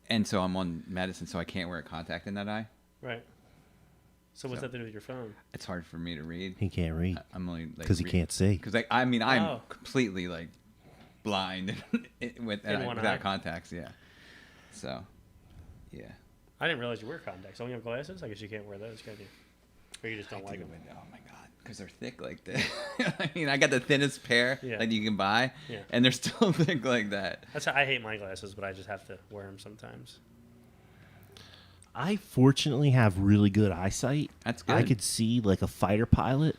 and so I'm on medicine, so I can't wear a contact in that eye. Right. So what's that to do with your phone? It's hard for me to read. He can't read. I'm only because he can't see. Because I'm completely like blind without contacts. Yeah. So, yeah. I didn't realize you wear contacts. Don't you have glasses? I guess you can't wear those, can you? Or you just don't like them? Oh my god. Because they're thick like that. I mean, I got the thinnest pair that you can buy, and they're still thick like that. That's how I hate my glasses, but I just have to wear them sometimes. I fortunately have really good eyesight. That's good. I could see like a fighter pilot.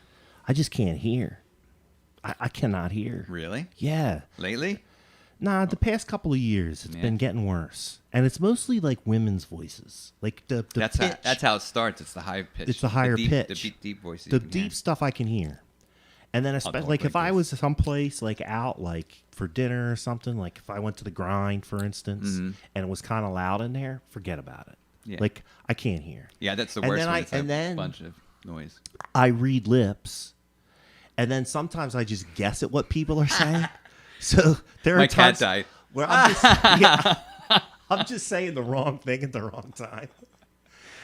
I just can't hear. I cannot hear. Really? Yeah. Lately? Nah, the past couple of years, it's been getting worse. And it's mostly like women's voices. Like the that's pitch. That's how it starts. It's the high pitch. It's the higher pitch. The deep voices. The deep stuff I can hear. And then especially like if I was someplace like out like for dinner or something, like if I went to the grind, for instance, and it was kind of loud in there, forget about it. Yeah. Like I can't hear. Yeah, that's the worst one. It's a bunch of noise. I read lips. And then sometimes I just guess at what people are saying. So there are times cat died. Where I'm just saying the wrong thing at the wrong time.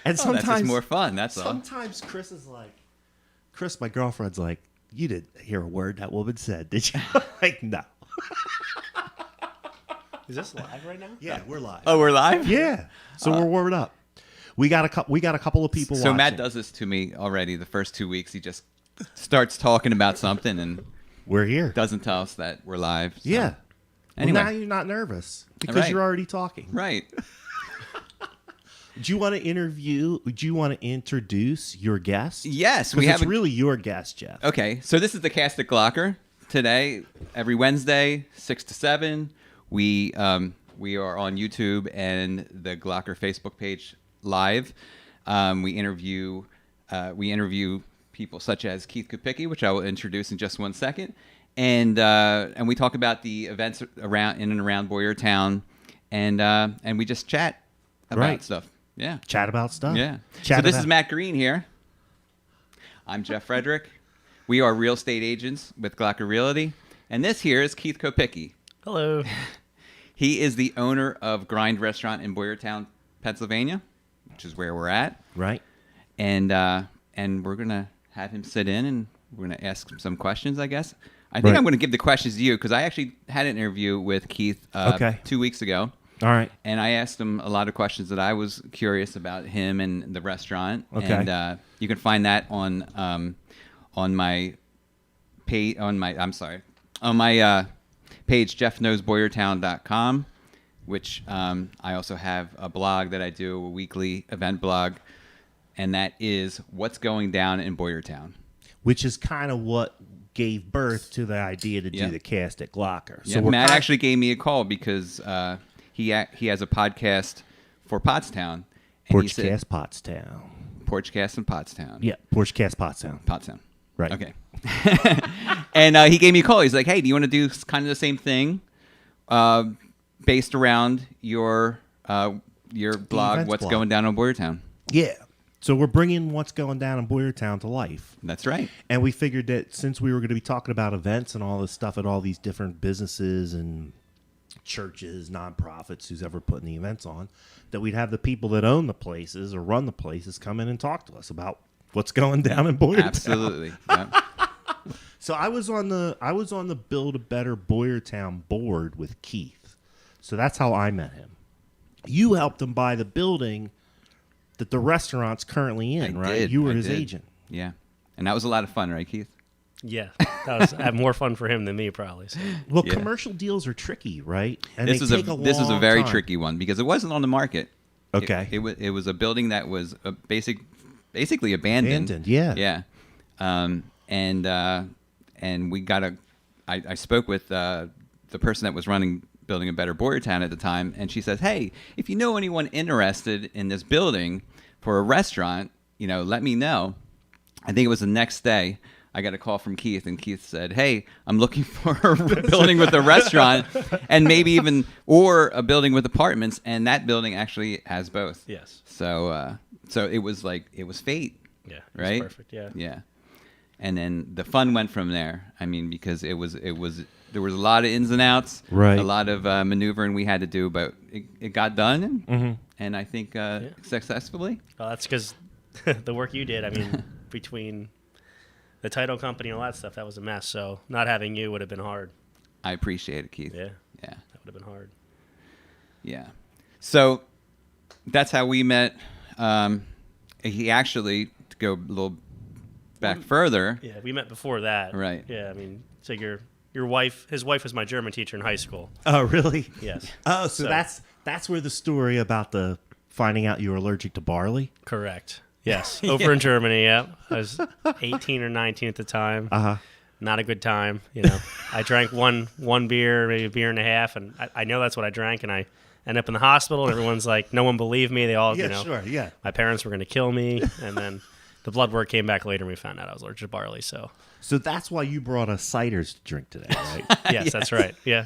And sometimes that's just more fun. That's sometimes all. Chris, my girlfriend's like, you didn't hear a word that woman said, did you? Like, no. Is this live right now? Yeah, we're live. Oh, we're live? Yeah. So we're warming up. We got a couple of people watching. So Matt does this to me already. The first 2 weeks, he just starts talking about something and we're here. Doesn't tell us that we're live. So. Yeah. Anyway. Well, now you're not nervous because you're already talking. Right. Do you want to introduce your guest? Yes, it's really your guest, Jeff. Okay, so this is the cast at Glocker. Today, every Wednesday, 6 to 7, we are on YouTube and the Glocker Facebook page live. We interview people such as Keith Kopicki, which I will introduce in just 1 second, and we talk about the events around in and around Boyertown, and we just chat about stuff. Yeah, chat about stuff. Yeah. So this is Matt Green here. I'm Jeff Frederick. We are real estate agents with Glocker Realty, and this here is Keith Kopicki. Hello. He is the owner of Grind Restaurant in Boyertown, Pennsylvania, which is where we're at. Right. And we're gonna have him sit in, and we're gonna ask him some questions, I guess. I think I'm gonna give the questions to you because I actually had an interview with Keith 2 weeks ago. All right. And I asked him a lot of questions that I was curious about him and the restaurant. Okay. And you can find that on my page on my page jeffknowsboyertown.com, which I also have a blog that I do, a weekly event blog, and that is What's Going Down in Boyertown, which is kind of what gave birth to the idea to do the cast at Glocker. So Matt actually gave me a call because he has a podcast for Pottstown. Porchcast Pottstown. Porchcast and Pottstown. Yeah, Porchcast Pottstown. Pottstown. Right. Okay. And he gave me a call. He's like, hey, do you want to do kind of the same thing based around your blog, What's Going Down in Boyertown? Yeah. So we're bringing What's Going Down in Boyertown to life. That's right. And we figured that since we were going to be talking about events and all this stuff at all these different businesses and churches, nonprofits, who's ever putting the events on, that we'd have the people that own the places or run the places come in and talk to us about what's going down in Boyertown. Absolutely. Yeah. So I was on the Build a Better Boyertown board with Keith. So that's how I met him. You helped him buy the building that the restaurant's currently in, right? You were his agent. Yeah. And that was a lot of fun, right, Keith? Yeah. That was more fun for him than me, probably. So. Well, commercial deals are tricky, right? And this was a very tricky one because it wasn't on the market. Okay. It was a building that was basically abandoned. Yeah. Yeah. And we got I spoke with the person that was running Building a Better Boyertown at the time, and she says, hey, if you know anyone interested in this building for a restaurant, let me know. I think it was the next day I got a call from Keith, and Keith said, hey, I'm looking for a building with a restaurant and maybe even or a building with apartments, and that building actually has both. Yes. So it was fate. Yeah. It right? was perfect. Yeah. Yeah. And then the fun went from there. I mean, because it was there was a lot of ins and outs, Right. a lot of maneuvering we had to do, but it got done, and I think successfully. Well, that's because the work you did. I mean, between the title company and all that stuff, that was a mess. So not having you would have been hard. I appreciate it, Keith. Yeah, Yeah. that would have been hard. Yeah. So that's how we met. He actually, to go a little back further. Yeah, we met before that. Right. Yeah, I mean, so your wife, his wife was my German teacher in high school. Oh, really? Yes. Oh, so that's where the story about the finding out you were allergic to barley. Correct. Yes. Over in Germany, yeah. I was 18 or 19 at the time. Uh-huh. Not a good time, I drank one beer, maybe a beer and a half, and I know that's what I drank, and I end up in the hospital, and everyone's like, no one believed me. They all, Sure, yeah. my parents were going to kill me, and then the blood work came back later, and we found out I was allergic to barley, so. So that's why you brought us ciders to drink today, right? Yes, that's right, yeah.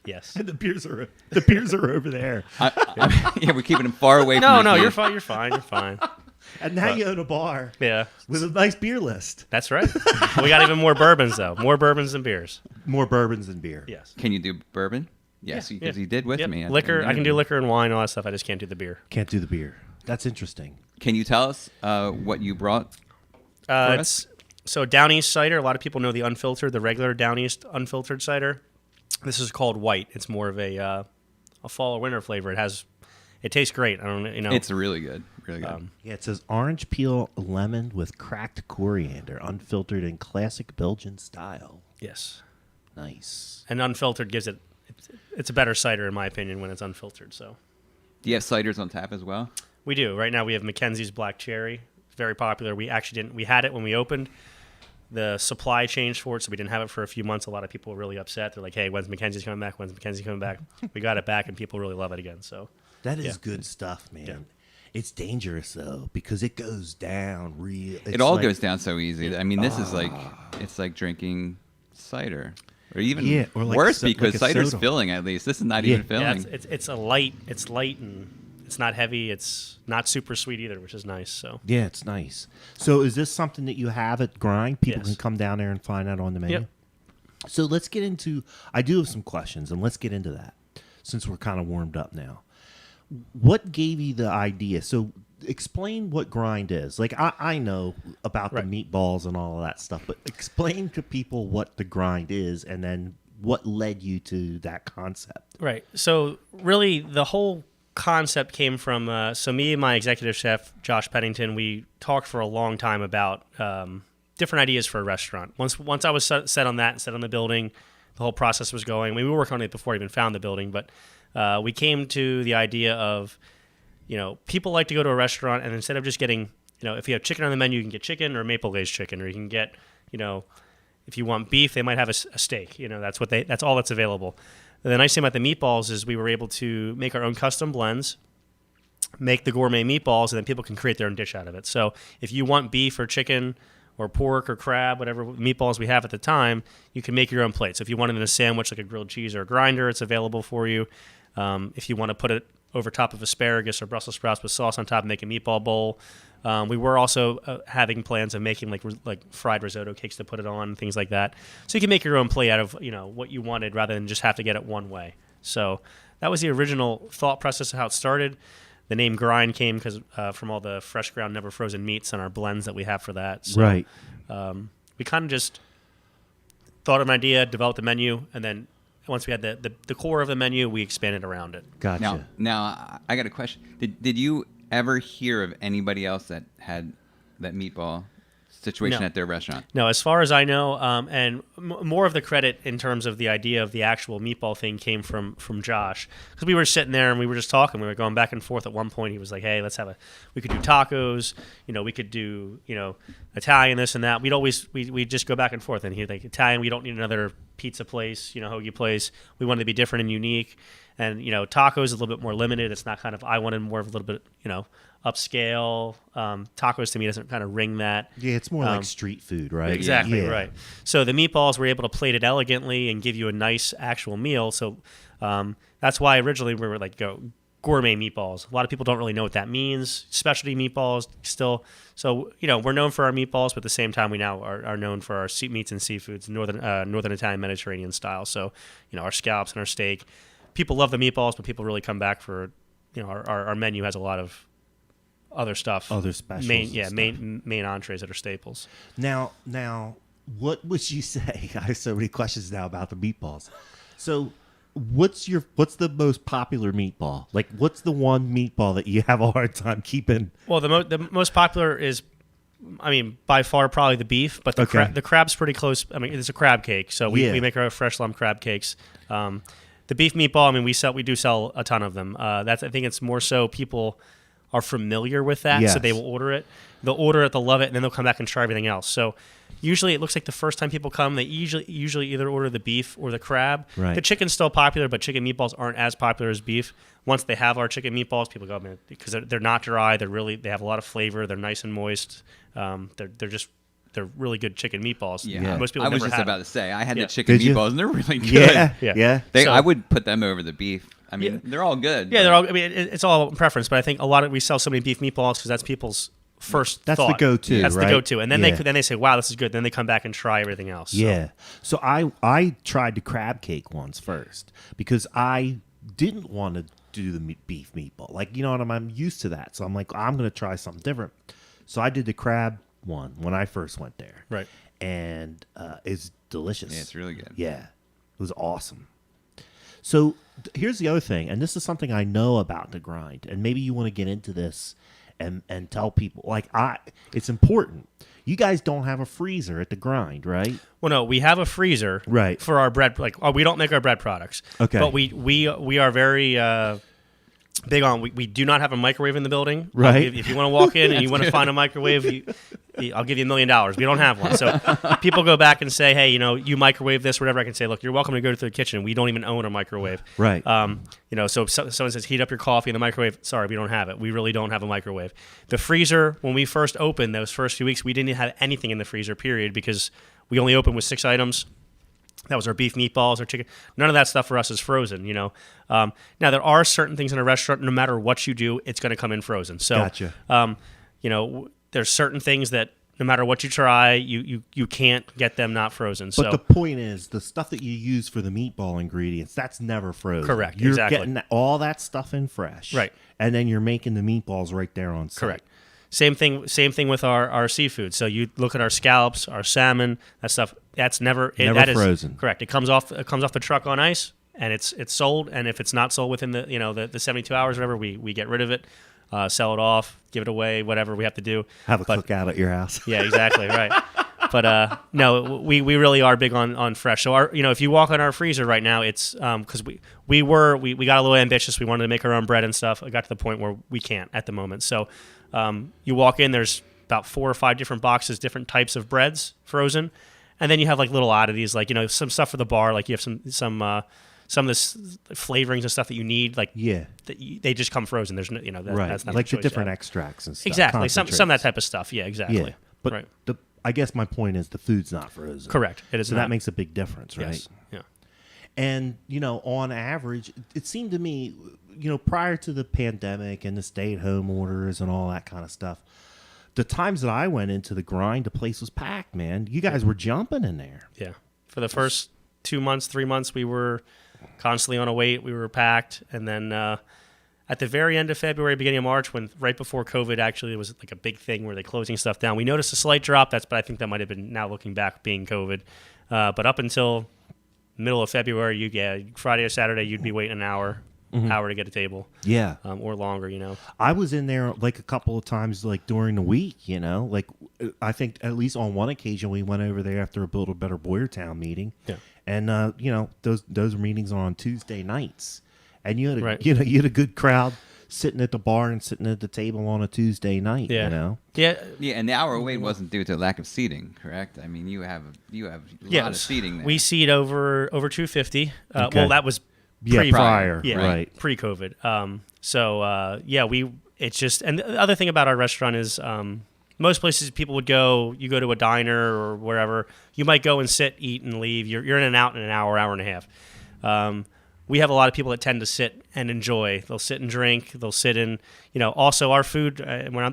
Yes. And the beers are over there. Yeah, we're keeping him far away from No, you, you're Keith. fine, you're fine. And now you own a bar Yeah, with a nice beer list. that's right. We got even more bourbons, though. More bourbons than beers. More bourbons than beer. Yes. Can you do bourbon? Yes, Yeah, because yeah. he did with Yep. me. at Liquor, the I can do interview. liquor and wine, all that stuff. I just can't do the beer. Can't do the beer. That's interesting. Can you tell us what you brought? For us? So Downy Cider, a lot of people know the unfiltered, the regular Downy unfiltered cider. This is called white. It's more of a fall or winter flavor. It tastes great. I don't know. It's really good. Really good. Yeah, it says orange peel lemon with cracked coriander, unfiltered in classic Belgian style. Yes. Nice. And unfiltered gives it's a better cider in my opinion when it's unfiltered. So Do you have ciders on tap as well? we do. Right now we have Mckenzie's Black Cherry. It's very popular. We actually didn't. We had it when we opened. The supply changed for it, so we didn't have it for a few months. A lot of people were really upset. They're like, "Hey, when's Mckenzie's coming back? When's Mckenzie's coming back?" We got it back, and people really love it again. So That is Yeah. good stuff, man. Yeah. It's dangerous though because it goes down real. It all goes down so easy. I mean, this is like it's like drinking cider, or even or like worse like because a cider's soda. filling. At least this is not Yeah. even filling. yeah, it's light and it's not heavy. It's not super sweet either, which is nice. So Yeah, it's nice. So is this something that you have at Grind? People Yes. can come down there and find out on the menu? Yep. So let's get into, I do have some questions, and let's get into that since we're kind of warmed up now. What gave you the idea? So explain what Grind is. Like, I know about Right. the meatballs and all of that stuff, but explain to people what the Grind is and then what led you to that concept. right. So really, the whole concept came from so me and my executive chef Josh Pennington. We talked for a long time about different ideas for a restaurant. Once I was set on that and set on the building, the whole process was going. We were working on it before I even found the building, but we came to the idea of, people like to go to a restaurant and instead of just getting, if you have chicken on the menu, you can get chicken or maple glazed chicken, or you can get, if you want beef, they might have a steak. That's all that's available. The nice thing about the meatballs is we were able to make our own custom blends, make the gourmet meatballs, and then people can create their own dish out of it. So if you want beef or chicken or pork or crab, whatever meatballs we have at the time, you can make your own plate. So if you want it in a sandwich like a grilled cheese or a grinder, it's available for you. If you want to put it over top of asparagus or Brussels sprouts with sauce on top, make a meatball bowl. We were also having plans of making like fried risotto cakes to put it on, things like that. So you can make your own plate out of what you wanted rather than just have to get it one way. So that was the original thought process of how it started. The name Grind came because from all the fresh ground, never frozen meats and our blends that we have for that. So, Right. We kind of just thought of an idea, developed the menu, and then once we had the core of the menu, we expanded around it. Gotcha. Now I got a question. Did you ever hear of anybody else that had that meatball situation No. at their restaurant? No, as far as I know, and more of the credit in terms of the idea of the actual meatball thing came from Josh, because we were sitting there and we were just talking. We were going back and forth. At one point, he was like, "Hey, we could do tacos. We could do Italian, this and that." We'd just go back and forth. And he'd like, "Italian, we don't need another pizza place, hoagie place. We wanted to be different and unique." And tacos is a little bit more limited. It's not I wanted more of a little bit upscale. Tacos to me doesn't kind of ring that. Yeah, it's more like street food, right? Exactly, Yeah. right. So the meatballs were able to plate it elegantly and give you a nice actual meal. So that's why originally we were like, gourmet meatballs. A lot of people don't really know what that means. Specialty meatballs still. So, we're known for our meatballs, but at the same time, we now are known for our meats and seafoods, northern Italian Mediterranean style. So, our scallops and our steak. People love the meatballs, but people really come back for, our menu has a lot of other stuff. Other specials. Main entrees that are staples. Now, what would you say? I have so many questions now about the meatballs. So, what's the most popular meatball? Like, what's the one meatball that you have a hard time keeping? Well, the most popular is, by far probably the beef, but the crab's pretty close. It's a crab cake, so we make our fresh lump crab cakes. The beef meatball, we do sell a ton of them. I think it's more so people are familiar with that, so they will order it. They'll order it, they'll love it, and then they'll come back and try everything else. So usually it looks like the first time people come, they usually either order the beef or the crab. Right. The chicken's still popular, but chicken meatballs aren't as popular as beef. Once they have our chicken meatballs, people go, man, because they're not dry. They have a lot of flavor. They're nice and moist. They're really good chicken meatballs. Yeah. Most people I was never just had about them. to say I had the Did chicken you? meatballs and they're really good. Yeah. I would put them over the beef. They're all good. Yeah, they're all. It's all preference, but I think we sell so many beef meatballs because that's people's first That's thought. the go-to, That's right? the go-to, and then Yeah. they say, "Wow, this is good." Then they come back and try everything else. Yeah. So I tried the crab cake once first because I didn't want to do the beef meatball. Like, I'm used to that. So I'm like, I'm going to try something different. So I did the crab one when I first went there. Right. And it's delicious. Yeah, it's really good. Yeah. It was awesome. So here's the other thing, and this is something I know about the grind, and maybe you want to get into this and tell people, it's important. You guys don't have a freezer at the grind, right? Well, no, we have a freezer, Right, for our bread. We don't make our bread products, okay, but we are very big on. We do not have a microwave in the building, right? If you want to walk in and you want to find a microwave, I'll give you $1 million. We don't have one, so people go back and say, "Hey, you microwave this, whatever." I can say, "Look, you're welcome to go to the kitchen. We don't even own a microwave." Right. So someone says, "Heat up your coffee in the microwave." Sorry, we don't have it. We really don't have a microwave. The freezer, when we first opened, those first few weeks, we didn't have anything in the freezer, period, because we only opened with 6 items. That was our beef meatballs, our chicken. None of that stuff for us is frozen, Now, there are certain things in a restaurant, no matter what you do, it's going to come in frozen. So, Gotcha. There's certain things that no matter what you try, you can't get them not frozen. But the point is, the stuff that you use for the meatball ingredients, that's never frozen. Correct, You're exactly. getting all that stuff in fresh. Right. And then you're making the meatballs right there on site. Correct. Same thing with our seafood. So you look at our scallops, our salmon, that stuff. That's never frozen. Correct. It comes off the truck on ice, and it's sold. And if it's not sold within the 72 hours, or whatever, we get rid of it, sell it off, give it away, whatever we have to do. Have a cookout at your house. Yeah, exactly, right. But no, we really are big on fresh. So if you walk on our freezer right now, it's because we got a little ambitious. We wanted to make our own bread and stuff. It got to the point where we can't at the moment. So you walk in, there's about 4 or 5 different boxes, different types of breads frozen, and then you have little oddities, some stuff for the bar, you have some of the flavorings and stuff that you need, they just come frozen. There's no, Right. that's not Like a the different different extracts and stuff. Exactly. Some of that type of stuff. Yeah, exactly. Yeah. But right. I guess my point is the food's not frozen. Correct. It is So not. that makes a big difference, right? Yes. Yeah. And, on average, it seemed to me, prior to the pandemic and the stay-at-home orders and all that kind of stuff, the times that I went into the grind, the place was packed, man. You guys were jumping in there. Yeah. For the first 2 months, 3 months, we were constantly on a wait. We were packed. And then at the very end of February, beginning of March, right before COVID, actually, it was a big thing where they're closing stuff down. We noticed a slight drop. But I think that might have been, now looking back, being COVID. But up until middle of February, Friday or Saturday, you'd be waiting an hour to get a table. Yeah. Or longer, I was in there a couple of times during the week, I think at least on one occasion we went over there after a Build a Better Boyertown meeting. Yeah. And those meetings are on Tuesday nights. And you had Right. you had a good crowd sitting at the bar and sitting at the table on a Tuesday night, Yeah. Yeah, and the hour wait wasn't due to lack of seating, correct? I mean, you have a lot of seating there. We seat over 250. Okay. Well, that was prior. Yeah, Right. pre-COVID. It's just, and the other thing about our restaurant is most places people would go, you go to a diner or wherever, you might go and sit, eat, and leave. You're in and out in an hour and a half. we have a lot of people that tend to sit and enjoy. They'll sit and drink. They'll sit and, also our food,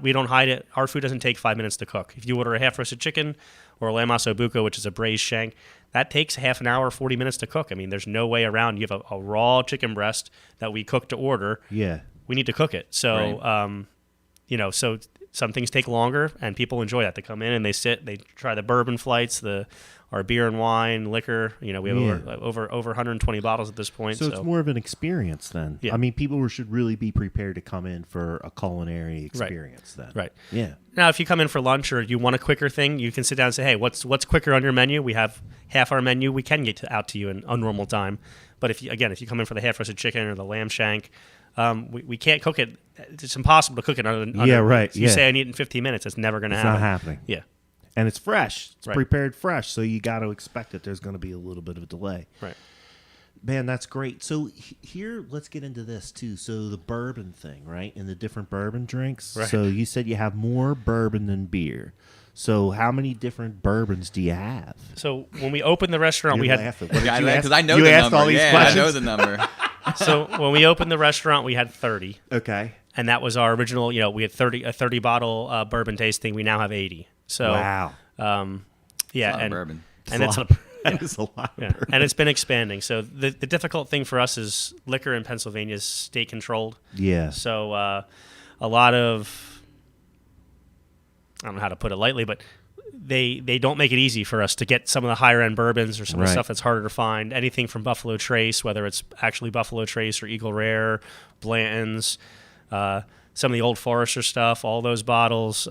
we don't hide it. Our food doesn't take 5 minutes to cook. If you order a half-roasted chicken or a lamb ossobuco, which is a braised shank, that takes half an hour, 40 minutes to cook. I mean, there's no way around. You have a raw chicken breast that we cook to order. Yeah. We need to cook it. So, Right. So some things take longer, and people enjoy that. They come in and they sit, they try the bourbon flights, our beer and wine, liquor. We have over 120 bottles at this point. So it's more of an experience then. Yeah. I mean, people should really be prepared to come in for a culinary experience then. Right. Yeah. Now, if you come in for lunch or you want a quicker thing, you can sit down and say, hey, what's quicker on your menu? We have half our menu. We can get out to you in a normal time. But if you come in for the half-roasted chicken or the lamb shank, we can't cook it. It's impossible to cook it under. Yeah, right. If you say I need it in 15 minutes, it's never going to happen. It's not happening. Yeah. And it's fresh. It's Right. prepared fresh, so you got to expect that there's going to be a little bit of a delay. Right. Man, that's great. So here, let's get into this too. So the bourbon thing, right? And the different bourbon drinks. Right. So you said you have more bourbon than beer. So how many different bourbons do you have? So when we opened the restaurant, we had. Laughing. What did Yeah, you ask? because I know you the asked number. all these Yeah, questions? I know the number. So when we opened the restaurant, we had 30, Okay. and that was our original. We had 30 bottle bourbon tasting. We now have 80. So Wow. yeah, A lot of and bourbon. and it's That is a lot of yeah, bourbon. and it's been expanding. So the difficult thing for us is liquor in Pennsylvania is state controlled. Yeah. So a lot of, I don't know how to put it lightly, but they don't make it easy for us to get some of the higher end bourbons or some of the Right. stuff that's harder to find. Anything from Buffalo Trace, whether it's actually Buffalo Trace or Eagle Rare, Blanton's, some of the Old Forester stuff, all those bottles,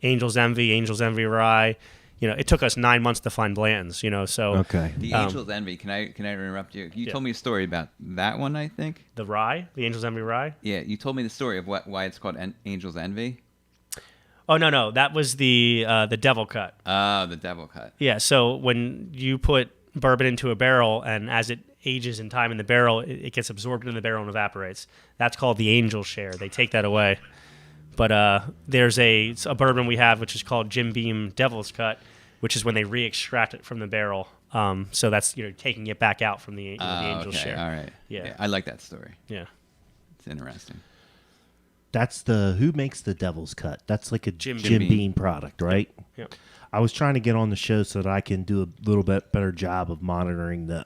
Angel's Envy Rye. It took us 9 months to find Blanton's. So Okay. The Angel's Envy. Can I interrupt you? You told me a story about that one, I think. the rye, the Angel's Envy Rye. Yeah, you told me the story of why it's called Angel's Envy. Oh no, that was the Devil Cut. Oh, the Devil Cut. Yeah, so when you put bourbon into a barrel and as it ages in time in the barrel, it gets absorbed in the barrel and evaporates. That's called the Angel Share. They take that away. But there's a bourbon we have which is called Jim Beam Devil's Cut, which is when they re-extract it from the barrel. So that's taking it back out from the Angel okay. Share. All right. Yeah. I like that story. Yeah. It's interesting. That's who makes the Devil's Cut? That's like a Jim Beam. Beam product, right? Yeah. I was trying to get on the show so that I can do a little bit better job of monitoring the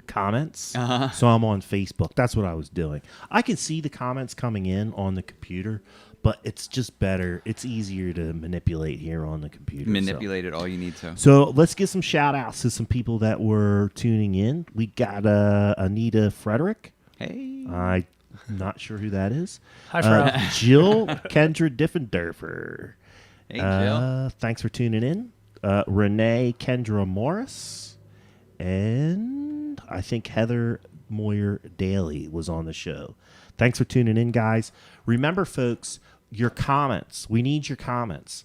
comments. Uh-huh. So I'm on Facebook. That's what I was doing. I can see the comments coming in on the computer, but it's just better. It's easier to manipulate here on the computer. Manipulate it all you need to. So let's get some shout outs to some people that were tuning in. We got Anita Frederick. Hey. I'm not sure who that is. Hi, Fred. Jill Kendra Diffendorfer. Hey, Jill. Thanks for tuning in. Renee Kendra Morris. And I think Heather Moyer Daly was on the show. Thanks for tuning in, guys. Remember, folks, your comments. We need your comments.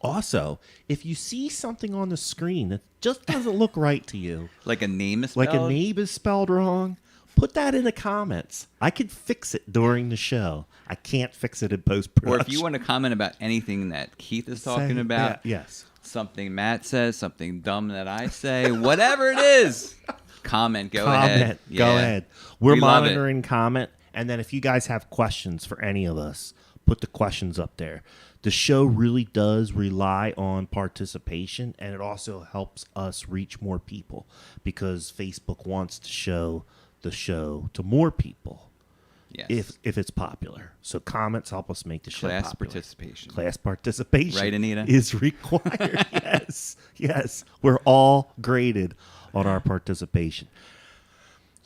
Also, if you see something on the screen that just doesn't look right to you, Like a name is spelled? like a name is spelled wrong, put that in the comments. I can fix it during the show. I can't fix it in post-production. Or if you want to comment about anything that Keith is talking Say- about, yeah, yes. something Matt says, something dumb that I say, whatever it is, comment. Go ahead. Go Yeah. ahead. We're We love it. monitoring comment. And then if you guys have questions for any of us, put the questions up there. The show really does rely on participation, and it also helps us reach more people because Facebook wants to show the show to more people Yes. if it's popular. So comments help us make the show Class popular. participation. Class participation Right, Anita? is required. Yes. We're all graded on our participation.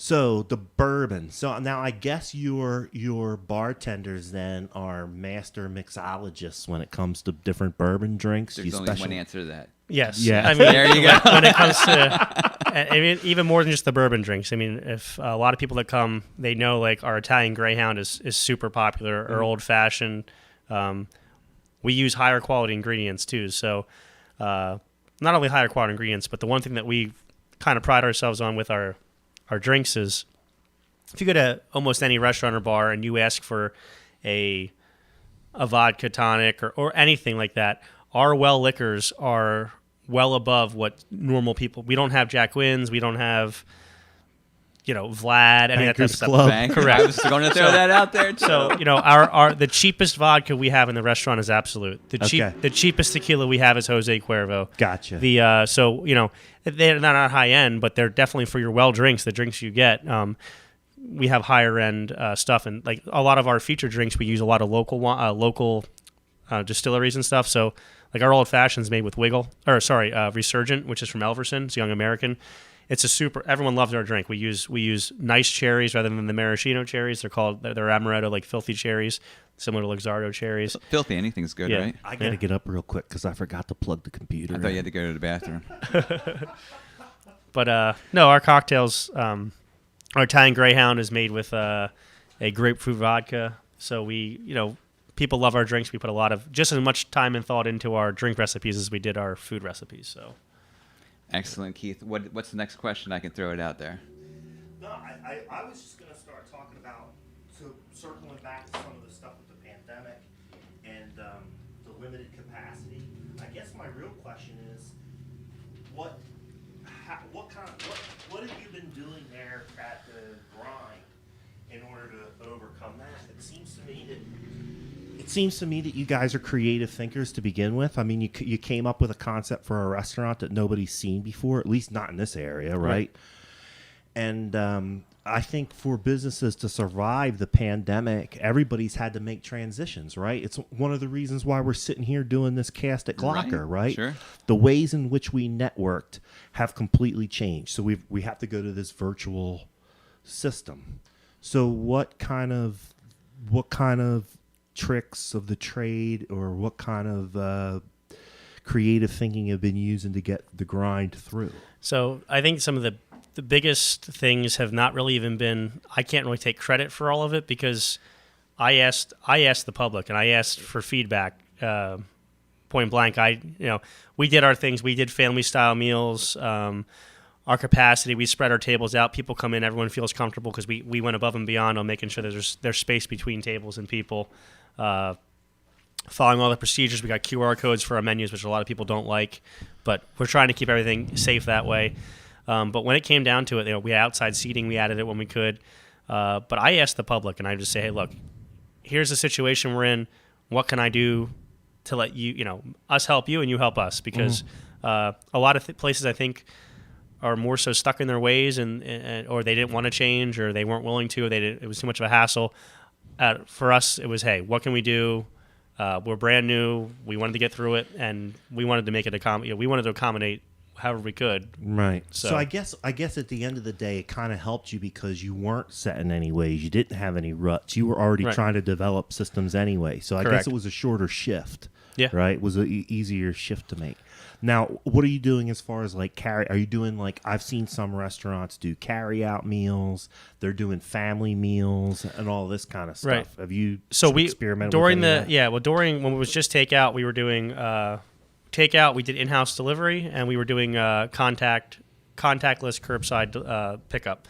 So the bourbon. So now I guess your bartenders then are master mixologists when it comes to different bourbon drinks. There's only one answer to that. Yes. Yeah. I mean, There you go. when it comes to, I mean, even more than just the bourbon drinks. I mean, if a lot of people that come, they know like our Italian Greyhound is super popular, or old fashioned. We use higher quality ingredients too. So not only higher quality ingredients, but the one thing that we kind of pride ourselves on with our drinks is if you go to almost any restaurant or bar and you ask for a vodka tonic or anything like that, our well liquors are well above what normal people. We don't have Jack Wins. We don't have Vlad, any of that Bankers stuff. Club. Correct. I was going to throw that out there too. So our the cheapest vodka we have in the restaurant is Absolute. Okay. The cheapest tequila we have is Jose Cuervo. Gotcha. They're not high end, but they're definitely for your well drinks. The drinks you get, we have higher end stuff, and like a lot of our featured drinks, we use a lot of local distilleries and stuff. So like our old fashioned's made with Resurgent, which is from Elverson. It's Young American. It's everyone loves our drink. We use nice cherries rather than the maraschino cherries. They're amaretto, like filthy cherries, similar to Luxardo cherries. Filthy, anything's good, Yeah. right? I got to get up real quick because I forgot to plug the computer. I thought you had to go to the bathroom. But no, our cocktails, our Italian Greyhound is made with a grapefruit vodka. So people love our drinks. We put just as much time and thought into our drink recipes as we did our food recipes. So. Excellent, Keith. What's the next question? I can throw it out there. No, I was just going to start talking about, circling back to some of the stuff with the pandemic and the limited capacity. I guess my real question is, what have you been doing there at the grind in order to overcome that? It seems to me that you guys are creative thinkers to begin with. I mean, you came up with a concept for a restaurant that nobody's seen before, at least not in this area, right? And I think for businesses to survive the pandemic, everybody's had to make transitions, right? It's one of the reasons why we're sitting here doing this cast at Glocker, right? Sure. The ways in which we networked have completely changed. So we have to go to this virtual system. So what kind of tricks of the trade, or what kind of creative thinking you've been using to get the grind through? So I think some of the biggest things have not really even been, I can't really take credit for all of it, because I asked the public and I asked for feedback point blank. We did our things. We did family style meals. Our capacity, we spread our tables out. People come in, everyone feels comfortable, because we went above and beyond on making sure there's space between tables and people. Following all the procedures, we got QR codes for our menus, which a lot of people don't like, but we're trying to keep everything safe that way. But when it came down to it, we had outside seating. We added it when we could. But I asked the public, and I just say, hey, look, here's the situation we're in. What can I do to let us help you and you help us? Because a lot of places, I think, are more so stuck in their ways, or they didn't want to change, or they weren't willing to, or it was too much of a hassle. For us, it was, hey, what can we do? We're brand new. We wanted to get through it, and we wanted to make it we wanted to accommodate however we could. Right. So I guess at the end of the day, it kind of helped you because you weren't set in any ways. You didn't have any ruts. You were already trying to develop systems anyway. So I guess it was a shorter shift. Yeah. Right. It was an easier shift to make. Now, what are you doing as far as are you doing I've seen some restaurants do carry out meals. They're doing family meals and all this kind of stuff. Right. Have you experimented during with any of that? during when it was just takeout, we were doing takeout. We did in-house delivery, and we were doing contactless curbside pickup.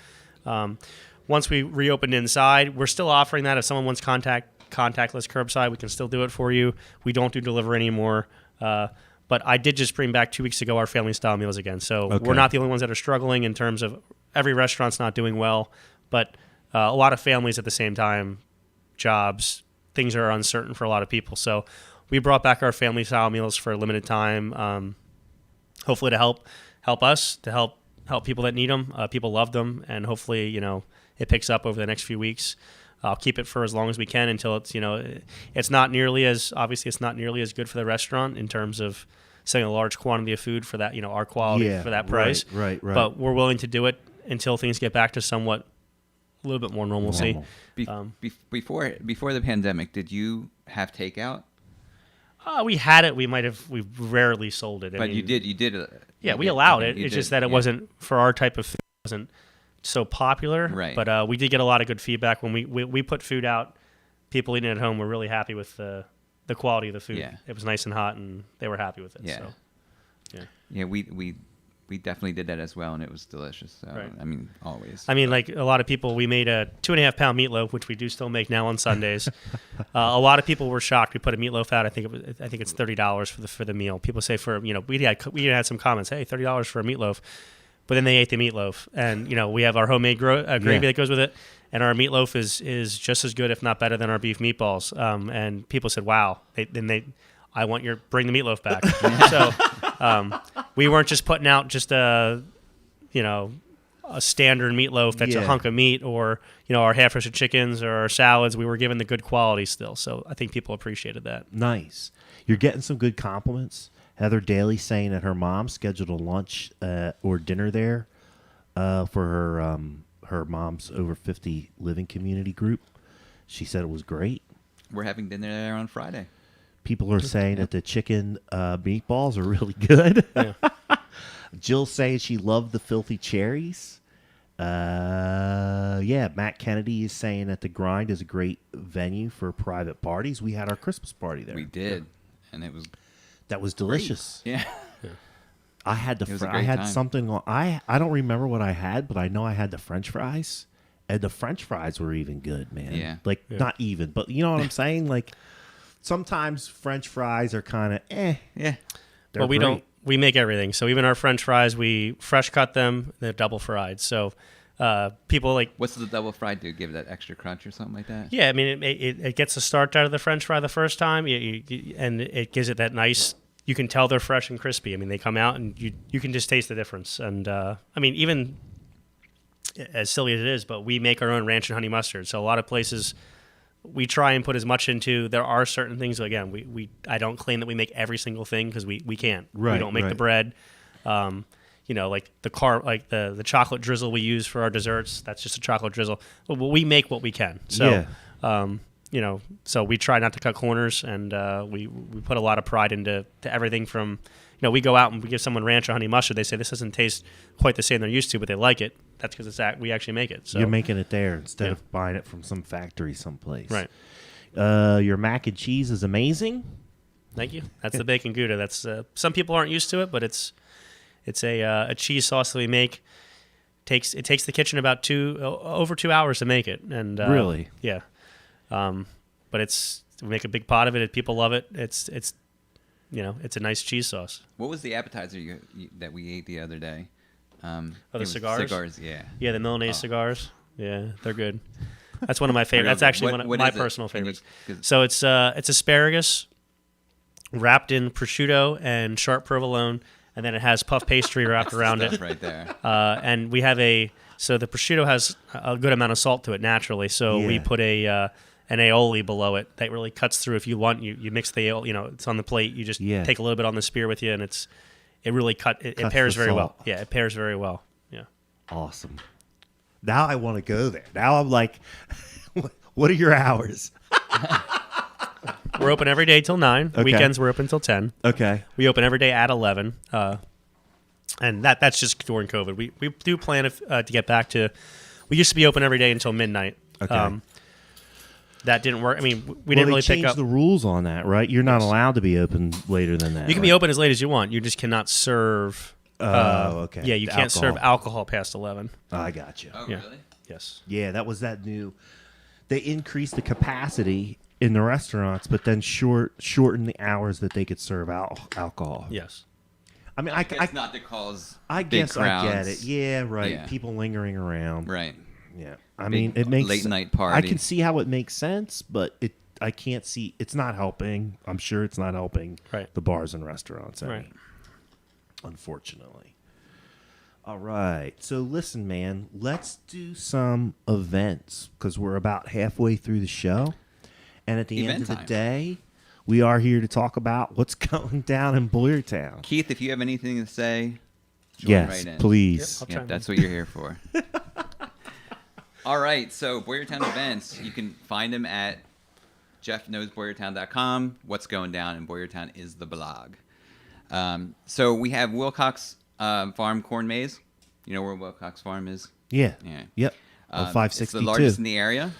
Once we reopened inside, we're still offering that. If someone wants contactless curbside, we can still do it for you. We don't do delivery anymore. But I did just bring back 2 weeks ago our family style meals again. So we're not the only ones that are struggling in terms of every restaurant's not doing well, but a lot of families at the same time, jobs, things are uncertain for a lot of people. So we brought back our family style meals for a limited time, hopefully to help us, to help people that need them. People love them, and hopefully, it picks up over the next few weeks. I'll keep it for as long as we can until it's not nearly as good for the restaurant in terms of selling a large quantity of food for that, our quality for that price. Right. But we're willing to do it until things get back to somewhat a little bit more normalcy. Before the pandemic, did you have takeout? We had it. We rarely sold it. But you did. We allowed it. It's just that it wasn't for our type of food. It wasn't so popular. Right. But we did get a lot of good feedback when we put food out. People eating it at home were really happy with the quality of the food. Yeah. It was nice and hot, and they were happy with it. Yeah. So, yeah. We definitely did that as well, and it was delicious. So, right. I mean, always. I mean, like a lot of people, we made a 2.5 pound meatloaf, which we do still make now on Sundays. A lot of people were shocked. We put a meatloaf out. I think it's $30 for the meal. People say we had some comments. Hey, $30 for a meatloaf. but then they ate the meatloaf, and we have our homemade gravy that goes with it, and our meatloaf is just as good, if not better, than our beef meatballs. And people said, "Wow!" I want bring the meatloaf back. So we weren't just putting out just a standard meatloaf that's a hunk of meat, or our half roasted chickens or our salads. We were given the good quality still, so I think people appreciated that. Nice. You're getting some good compliments. Heather Daly saying that her mom scheduled a lunch or dinner there for her mom's over 50 living community group. She said it was great. We're having dinner there on Friday. People are saying that the chicken meatballs are really good. Yeah. Jill's saying she loved the filthy cherries. Matt Kennedy is saying that the Grind is a great venue for private parties. We had our Christmas party there. We did, and it was that was delicious. Yeah. I had I had something on. I don't remember what I had, but I know I had the French fries, and the French fries were even good, man. Yeah. Not even, but you know what I'm saying? Like sometimes French fries are kind of Yeah. Well, we don't. We make everything. So even our French fries, we fresh cut them. They're double fried. So people like. What's the double fried do? Give it that extra crunch or something like that? Yeah, I mean, it gets the starch out of the French fry the first time, and it gives it that nice. You can tell they're fresh and crispy. I mean, they come out and you can just taste the difference. And I mean, even as silly as it is, but we make our own ranch and honey mustard. So a lot of places we try and put as much into. There are certain things. Again, I don't claim that we make every single thing because we can't. Right, we don't make the bread. Like the chocolate drizzle we use for our desserts. That's just a chocolate drizzle. But we make what we can. So. Yeah. So we try not to cut corners, and we put a lot of pride into everything from, we go out and we give someone ranch or honey mustard. They say this doesn't taste quite the same they're used to, but they like it. That's because we actually make it. So you're making it there instead of buying it from some factory someplace. Right. Your mac and cheese is amazing. Thank you. That's the bacon Gouda. That's some people aren't used to it, but it's a cheese sauce that we make. It takes the kitchen about over 2 hours to make it, and really, yeah. But we make a big pot of it. People love it. It's a nice cheese sauce. What was the appetizer that we ate the other day? The cigars? Cigars, yeah. Yeah, the Milanese cigars. Yeah, they're good. That's one of my favorites. That's actually one of my personal favorites. So it's asparagus wrapped in prosciutto and sharp provolone, and then it has puff pastry wrapped around it. Right there. And we have so the prosciutto has a good amount of salt to it naturally. So we put an aioli below it that really cuts through. If you want, you mix the aioli, it's on the plate. You just take a little bit on the spear with you, and it really it pairs very well. Yeah, it pairs very well. Yeah. Awesome. Now I want to go there. Now I'm like, what are your hours? We're open every day till 9. Okay. Weekends we're open till 10. Okay. We open every day at 11. And that's just during COVID. We do plan to get back to. We used to be open every day until midnight. Okay. That didn't work. I mean, we didn't really pick up the rules on that, right? You're not allowed to be open later than that. You can be open as late as you want. You just cannot serve. Okay. Yeah, you can't serve alcohol past 11. I got you. Oh, Yeah. really? Yes. Yeah, that was that new. They increased the capacity in the restaurants, but then shortened the hours that they could serve alcohol. Yes. I mean, It's not to cause I big guess crowds. I get it. Yeah, right. Yeah. People lingering around. Right. Yeah. I mean, it makes late night party. I can see how it makes sense, but I can't see it's not helping. I'm sure it's not helping the bars and restaurants any, Right. unfortunately. All right. So listen, man, let's do some events because we're about halfway through the show. And at the end of the day, we are here to talk about what's going down in Boyertown. Keith, if you have anything to say, join Yes, right in. please. Yep, Yep, that's what you're here for. All right, so Boyertown events, you can find them at jeffknowsboyertown.com. What's going down in Boyertown is the blog. So we have Wilcox Farm Corn Maze. You know where Wilcox Farm is? Yeah. Yeah. Yep. It's 562. the largest in the area.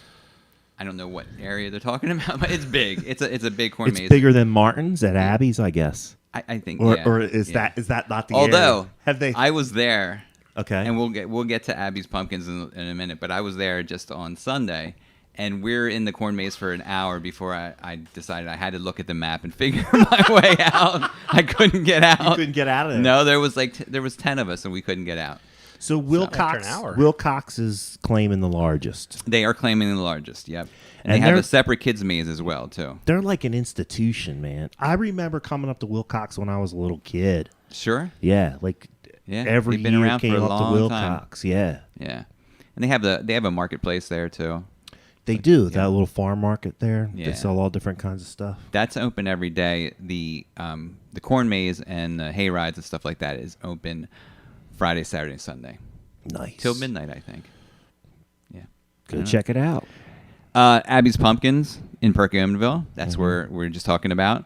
I don't know what area they're talking about, but it's big. It's a big corn maze. It's bigger than Martin's at Abby's, I guess. I think. Or is that not the Although area? Have they? I was there. Okay. And we'll get to Abby's pumpkins in a minute, but I was there just on Sunday, and we're in the corn maze for an hour before I decided I had to look at the map and figure my way out. I couldn't get out. You couldn't get out of there. No, there was 10 of us, and we couldn't get out. So After an hour. Wilcox is claiming the largest. They are claiming the largest. Yep, and And they have they're- a separate kids maze as well too. They're like an institution, man. I remember coming up to Wilcox when I was a little kid. Sure. Yeah, like Yeah, every they've been year around for came a up to long time. Wilcox. Yeah, Yeah, and they have a marketplace there too. they do that little farm market there. Yeah. They sell all different kinds of stuff. That's open every day. The corn maze and the hay rides and stuff like that is open Friday, Saturday, and Sunday Nice. till midnight, I think. Yeah. Go check it out. Abby's Pumpkins in Perkiomenville. That's Mm-hmm. where we're just talking about.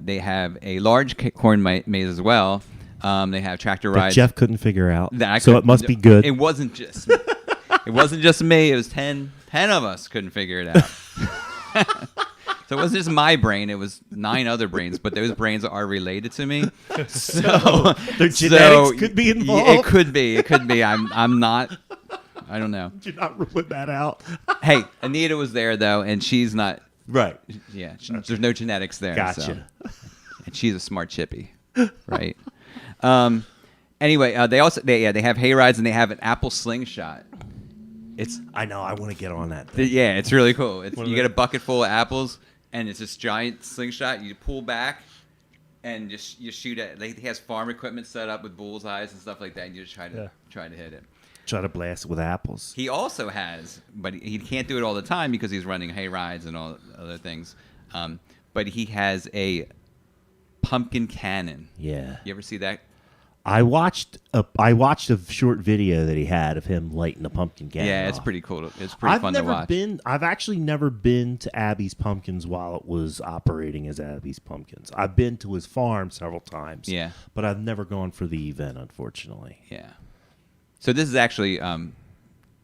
They have a large corn maze as well. They have tractor That rides. Jeff couldn't figure out. that I So it couldn't- must be good. It wasn't just me. It wasn't just me. It was 10 of us couldn't figure it out. So it wasn't just my brain. It was 9 other brains, but those brains are related to me. So Their genetics could be involved. Yeah, it could be. It could be. I'm not. I don't know. Did you not rule that out? Hey, Anita was there though, and she's not. Right. Yeah, there's no genetics there. Gotcha. So. And she's a smart chippy, right? Anyway, they have hay rides and they have an apple slingshot. I know. I want to get on that. Yeah, it's really cool. You get a bucket full of apples and it's this giant slingshot. You pull back and you shoot at. Like, he has farm equipment set up with bullseyes and stuff like that. And you just try to hit it. Try to blast it with apples. He also has, but he can't do it all the time because he's running hay rides and all other things. But he has a pumpkin cannon. Yeah. You ever see that? I watched a short video that he had of him lighting a pumpkin cannon. Yeah, it's off. pretty cool. It's pretty fun to watch. I've actually never been to Abby's Pumpkins while it was operating as Abby's Pumpkins. I've been to his farm several times. Yeah. But I've never gone for the event, unfortunately. Yeah. So this is actually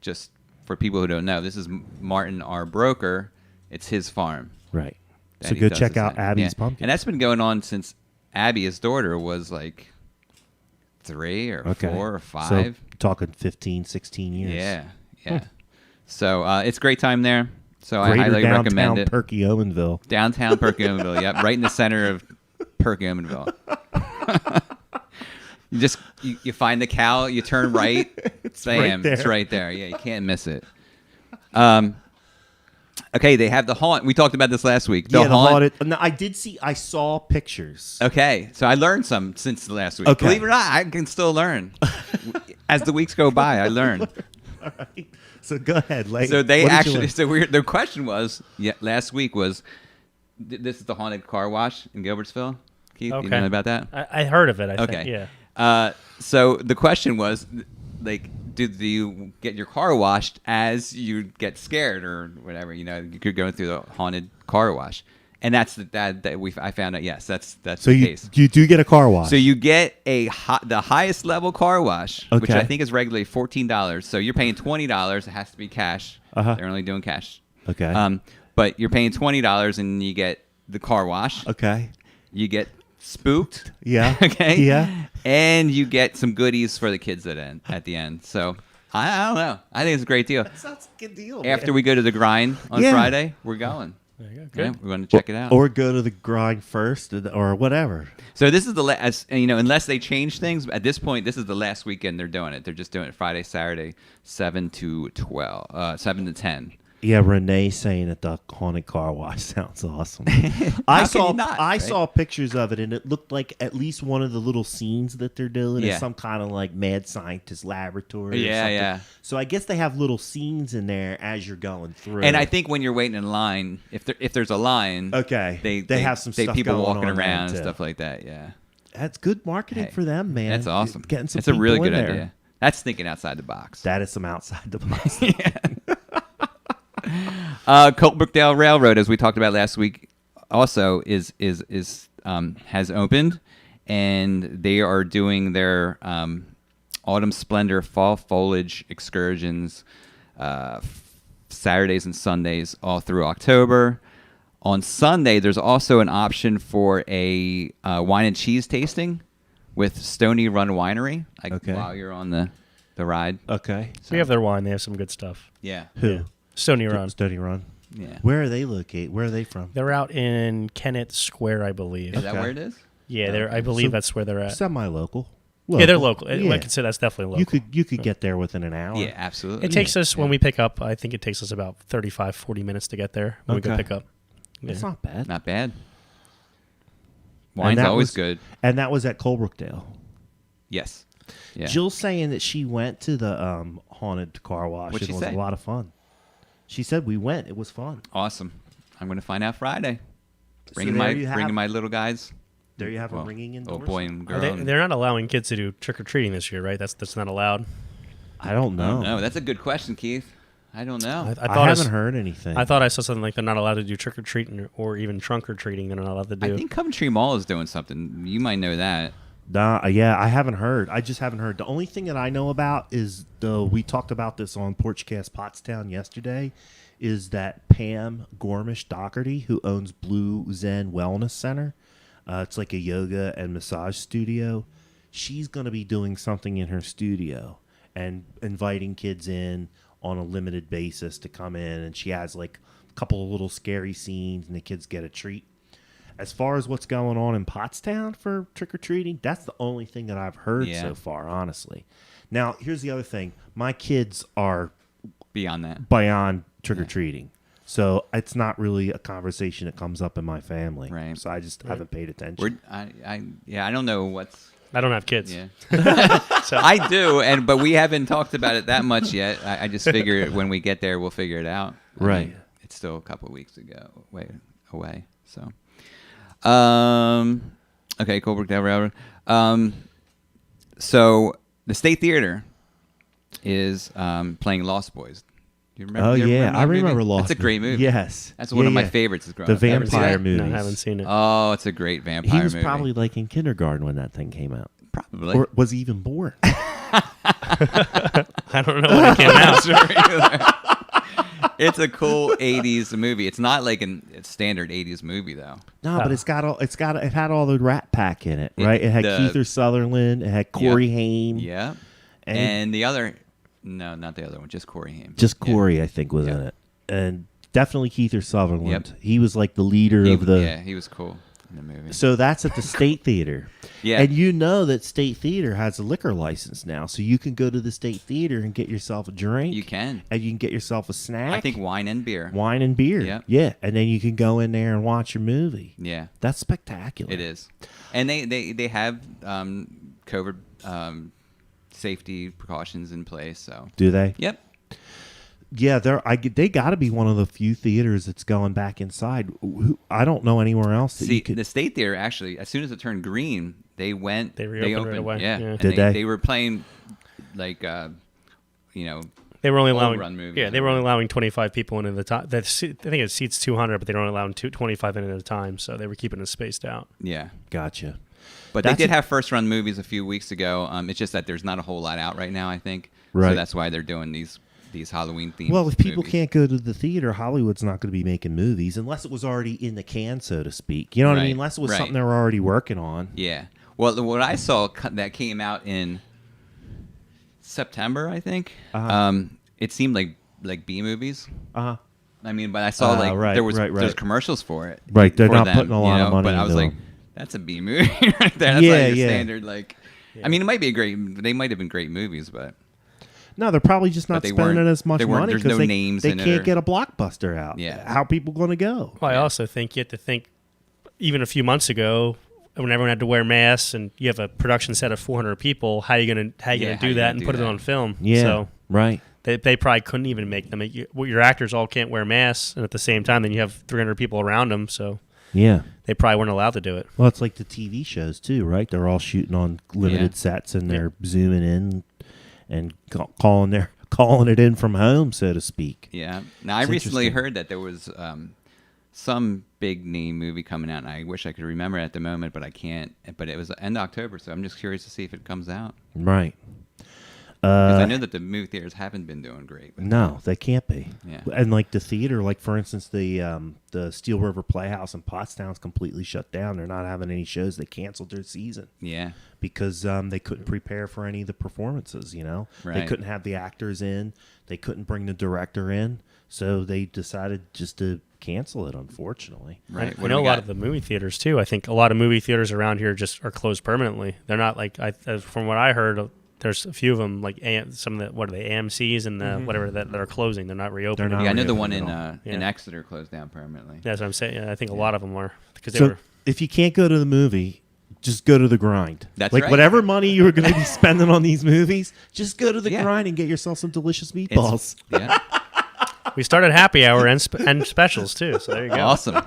just for people who don't know. This is Martin, our broker. It's his farm. Right. that So he go does check this out at. Abby's Yeah. Pumpkins. And that's been going on since Abby, his daughter, was like 3 or 4 or 5. So talking 15, 16 years. Yeah. So it's a great time there. So Greater I highly downtown recommend it. Perkiomenville. Downtown Perkiomenville. Yep, right in the center of Perkiomenville. You find the cow, you turn right, bam, right it's there. right there. Yeah, you can't miss it. Okay, they have the haunt. We talked about this last week. The haunted. No, I saw pictures. Okay, so I learned some since last week. Okay. Believe it or not, I can still learn. As the weeks go by, I learn. All right. So go ahead. Like, So they what did you actually. learn? So the question was, last week was, this is the haunted car wash in Gilbertsville. Keith, you know about that? I heard of it. I Okay. think. Yeah. So the question was, like, do you get your car washed as you get scared or whatever? You know, you could go through the haunted car wash, and that's I found out. Yes, that's So the you case. do get a car wash. So you get the highest level car wash, which Okay. I think is regularly $14. So you're paying $20. It has to be cash. Uh-huh. They're only doing cash. Okay. But you're paying $20 and you get the car wash. Okay. You get spooked. Yeah. Okay. Yeah. And you get some goodies for the kids at the end. So I don't know. I think it's a great deal. That sounds like a good deal. After we go to the grind on Yeah. Friday, we're going. There you go. Yeah, Good. we're going to check it out. Or go to the grind first, or whatever. So this is the last, unless they change things, at this point, this is the last weekend they're doing it. They're just doing it Friday, Saturday, 7 to 10. Yeah, Renee saying that the haunted car wash sounds awesome. How can you not, I right? saw pictures of it, and it looked like at least one of the little scenes that they're doing Yeah. is some kind of like mad scientist laboratory. or Yeah, something. yeah. So I guess they have little scenes in there as you're going through. And I think when you're waiting in line, if there's a line, okay, they have some stuff people going walking on around and there, too. stuff like that. Yeah, That's good marketing Hey, for them, man. that's awesome. Getting some it's a really people in good there. idea. That's thinking outside the box. That is some outside the box. Colebrookdale Railroad, as we talked about last week, also is has opened, and they are doing their autumn splendor fall foliage excursions Saturdays and Sundays all through October. On Sunday, there's also an option for a wine and cheese tasting with Stony Run Winery, like Okay. while you're on the ride. Okay. We have their wine. They have some good stuff. Yeah, Who? Stony Run. Stony Run. yeah. Where are they located? Where are they from? They're out in Kennett Square, I believe. Is that Okay. where it is? Yeah, I believe So- that's where they're at. Semi-local. Yeah, they're local. Yeah. I could say that's definitely local. You could get there within an hour. Yeah, absolutely. It takes us, when we pick up, I think it takes us about 35, 40 minutes to get there when we go Okay. pick up. Yeah. It's not bad. Not bad. And Wine's that always was- good. And that was at Colebrookdale. Yes. Yeah. Jill's saying that she went to the haunted car wash. What'd It she was say? a lot of fun. She said we went. It was fun. Awesome. I'm going to find out Friday. Bringing there you have- my little guys. There you have Well, a ringing little endorsement. boy and girl. They're not allowing kids to do trick or treating this year, right? That's not allowed. I don't know. No, that's a good question, Keith. I don't know. I I thought haven't heard anything. I thought I saw something like they're not allowed to do trick or treating or even trunk or treating. They're not allowed to do. I think Coventry Mall is doing something. You might know that. Nah, yeah, I haven't heard. I just haven't heard. The only thing that I know about is we talked about this on Porchcast Pottstown yesterday, is that Pam Gormish Doherty, who owns Blue Zen Wellness Center, it's like a yoga and massage studio. She's going to be doing something in her studio and inviting kids in on a limited basis to come in, and she has like a couple of little scary scenes, and the kids get a treat. As far as what's going on in Pottstown for trick-or-treating, that's the only thing that I've heard so far, honestly. Now, here's the other thing. My kids are Beyond that. beyond trick-or-treating. So it's not really a conversation that comes up in my family. Right. So I just haven't paid attention. I don't know what's... I don't have kids. Yeah. I do, but we haven't talked about it that much yet. I just figure when we get there, we'll figure it out. I Right. mean, it's still a couple of weeks away. So, okay, Colebrookdale Railroad. So the State Theater is playing Lost Boys. Do you remember? Oh, you ever yeah. I that movie? remember Lost That's a great Boys. movie. Yes. That's one Yeah, of my yeah. favorites as growing The up. Ever seen vampire that? movies. No, I haven't seen it. Oh, it's a great vampire He was movie. probably like in kindergarten when that thing came out. Probably. Or was he even born? I don't know when it came out. It's a cool 80s movie. It's not like a standard 80s movie though. No, but it had all the Rat Pack in it, right? It had Keith Sutherland, it had Corey Haim. Yeah. And- And the other not the other one, just Corey Haim. Just Corey, I think, was Yeah. in it. And definitely Keith Sutherland. Yep. He was like the leader of the Yeah, he was cool in the movie. So that's at the State Theater. Yeah. And you know that State Theater has a liquor license now. So you can go to the State Theater and get yourself a drink. You can. And you can get yourself a snack. I think wine and beer. Wine and beer. Yep. Yeah. And then you can go in there and watch your movie. Yeah. That's spectacular. It is. And they have COVID safety precautions in place, so. Do they? Yep. Yeah, they got to be one of the few theaters that's going back inside. I don't know anywhere else that See, you could. the State Theater actually, as soon as it turned green, they reopened opened. right away. Yeah. Yeah. And Did they? They were playing like They were only Old allowing run movies they or were only allowing 25 people in at the time. I think it seats 200, but they were only allowing 25 in at a time, so they were keeping it spaced out. yeah. Gotcha. But That's they did a- have first run movies a few weeks ago. It's just that there's not a whole lot out right now, I think. Right. So that's why they're doing these Halloween themed. Well, if people movies. can't go to the theater, Hollywood's not going to be making movies unless it was already in the can, so to speak. You know what I Right, mean? Unless it was right. something they were already working on. Yeah. Well, what I saw that came out in September, I think. Uh-huh. It seemed like B movies. Uh-huh. I mean, but I saw like right, there was right. there's commercials for it. Right, they're for not them, putting a lot of money But I was into like, them. that's a B movie right there. That's Yeah, like your yeah. standard. Like, I mean, it might be a great. They might have been great movies, but No, they're probably just not they spending weren't- as much they weren't- money there's because no names they in it can't or- get a blockbuster out. Yeah. How are people going to go? Well, I Yeah. also think you have to think, even a few months ago, when everyone had to wear masks and you have a production set of 400 people, how are you gonna do that and put it on film? Yeah, So right. they probably couldn't even make them. Your actors all can't wear masks, and at the same time, then you have 300 people around them, so Yeah. they probably weren't allowed to do it. Well, it's like the TV shows too, right? They're all shooting on limited Yeah. sets and they're zooming in and calling it in from home, so to speak. yeah. Now I It's recently interesting. heard that there was some big name movie coming out, and I wish I could remember it at the moment, but I can't. But it was end of October, so I'm just curious to see if it comes out. Right. Because I know that the movie theaters haven't been doing great. with No, they can't be. Yeah. And like the theater, like for instance, the Steel River Playhouse in Pottstown's completely shut down. They're not having any shows. They canceled their season Yeah. because they couldn't prepare for any of the performances. You know, they Right. couldn't have the actors in. They couldn't bring the director in. So they decided just to cancel it, unfortunately. Right. I What do know a we lot got? of the movie theaters too. I think a lot of movie theaters around here just are closed permanently. They're not like from what I heard. There's a few of them like some of the what are they AMC's and the whatever that are closing. They're not reopening. They're not Yeah, I know the one reopening in Exeter closed down permanently. That's what I'm saying. Yeah, I think a lot of them are because they So were. if you can't go to the movie, just go to the grind. That's like right. whatever money you were going to be spending on these movies, just go to the Yeah. grind and get yourself some delicious It's- meatballs. Yeah. We started happy hour and specials too. So there you go. Awesome.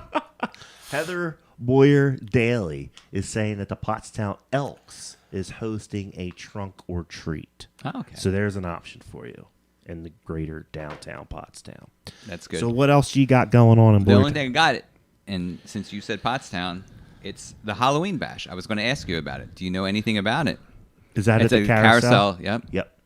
Heather Boyer Daly is saying that the Pottstown Elks is hosting a trunk or treat. Oh, okay. So there's an option for you in the greater downtown Pottstown. That's good. So what else you got going on in The only Boyertown? thing I got it, and since you said Pottstown, it's the Halloween bash. I was going to ask you about it. Do you know anything about it? Is that It's at the a carousel? Yep. Yep.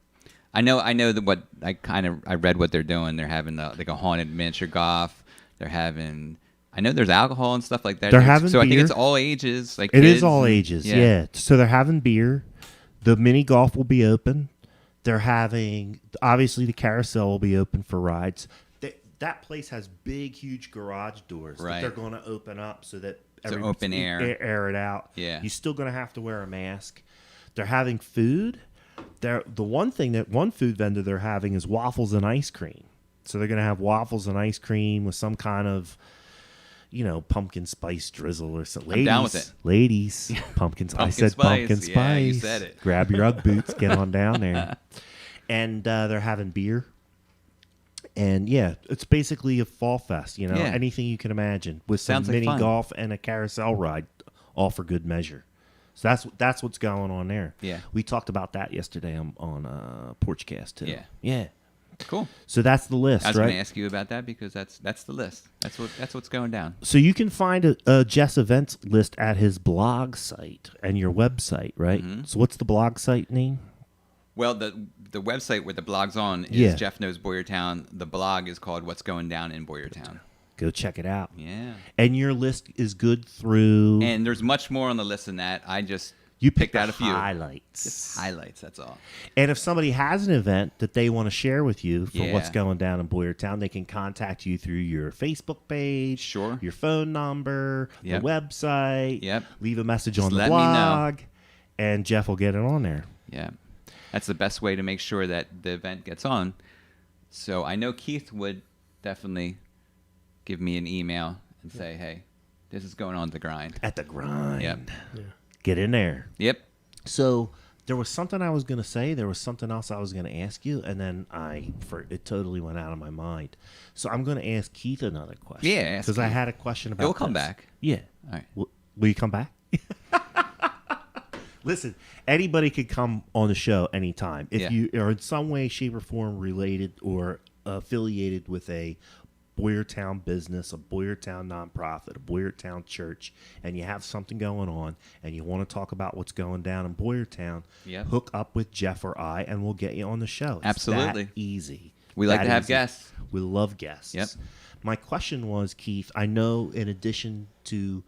I know that what I read what they're doing. They're having like a haunted miniature golf. They're having. I know there's alcohol and stuff like that. They're having so I think beer. it's all ages. Like It is kids all and- ages, yeah. So they're having beer. The mini golf will be open. They're having, obviously, the carousel will be open for rides. That place has big, huge garage doors Right. that they're going to open up so that So open air. air it out. Yeah. You're still going to have to wear a mask. They're having food. One food vendor they're having is waffles and ice cream. So they're going to have waffles and ice cream with some kind of, pumpkin spice drizzle or something. I'm down with it. Ladies, pumpkin spice. I Pumpkin said pumpkin spice. spice. Yeah, you said it. Grab your Ugg boots, get on down there. And they're having beer. And yeah, it's basically a fall fest, Yeah. anything you can imagine with some Sounds like mini fun. golf and a carousel ride, all for good measure. So that's what's going on there. Yeah. We talked about that yesterday on Porchcast too. Yeah. Yeah. Cool. So that's the list, I was going to right? ask you about that because that's the list. That's what's going down. So you can find a Jess events list at his blog site and your website, right? Mm-hmm. So what's the blog site name? Well, the website where the blog's on is Yeah. Jeff Knows Boyertown. The blog is called What's Going Down in Boyertown. Go check it out. Yeah. And your list is good through. And there's much more on the list than that. I just you picked the out a few. highlights. Just highlights, that's all. And if somebody has an event that they want to share with you for Yeah. what's going down in Boyertown, they can contact you through your Facebook page, Sure. your phone number, Yep. the website. Yep. Leave a message Just on the let me know. blog, and Jeff will get it on there. Yeah. That's the best way to make sure that the event gets on. So I know Keith would definitely give me an email and say, hey, this is going on at the grind. At the grind. Yep. Get in there. Yep. So there was something I was going to say. There was something else I was going to ask you, and then it totally went out of my mind. So I'm going to ask Keith another question. Yeah, ask because I Keith. had a question about. It will come this. back. Yeah. All right. Will you come back? Listen, anybody could come on the show anytime. If Yeah. you are in some way, shape, or form related or affiliated with a Boyertown business, a Boyertown nonprofit, a Boyertown church, and you have something going on and you want to talk about what's going down in Boyertown, Yep. hook up with Jeff or I and we'll get you on the show. It's Absolutely. that easy. We like That to have easy. guests. We love guests. Yep. My question was, Keith, I know in addition to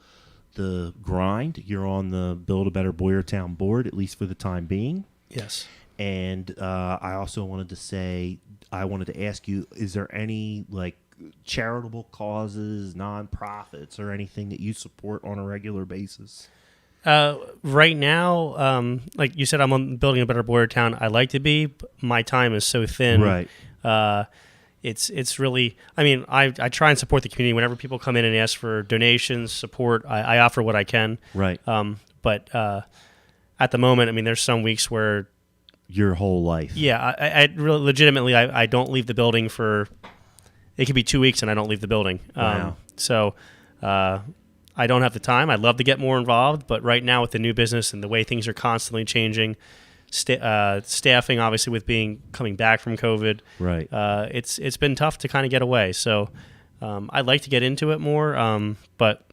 the grind, you're on the Build a Better Boyertown board, at least for the time being. Yes. And I also wanted to ask you, is there any charitable causes, nonprofits, or anything that you support on a regular basis? Right now, like you said, I'm on Building a Better Boyertown. I like to be, but my time is so thin. Right. It's really, I try and support the community. Whenever people come in and ask for donations, support, I offer what I can. Right. But at the moment, there's some weeks where, Your whole life. yeah, I really legitimately, I don't leave the building for, it could be 2 weeks and I don't leave the building. Wow. So I don't have the time. I'd love to get more involved, but right now with the new business and the way things are constantly changing, staffing obviously with coming back from COVID, Right. it's been tough to kind of get away. So I'd like to get into it more, but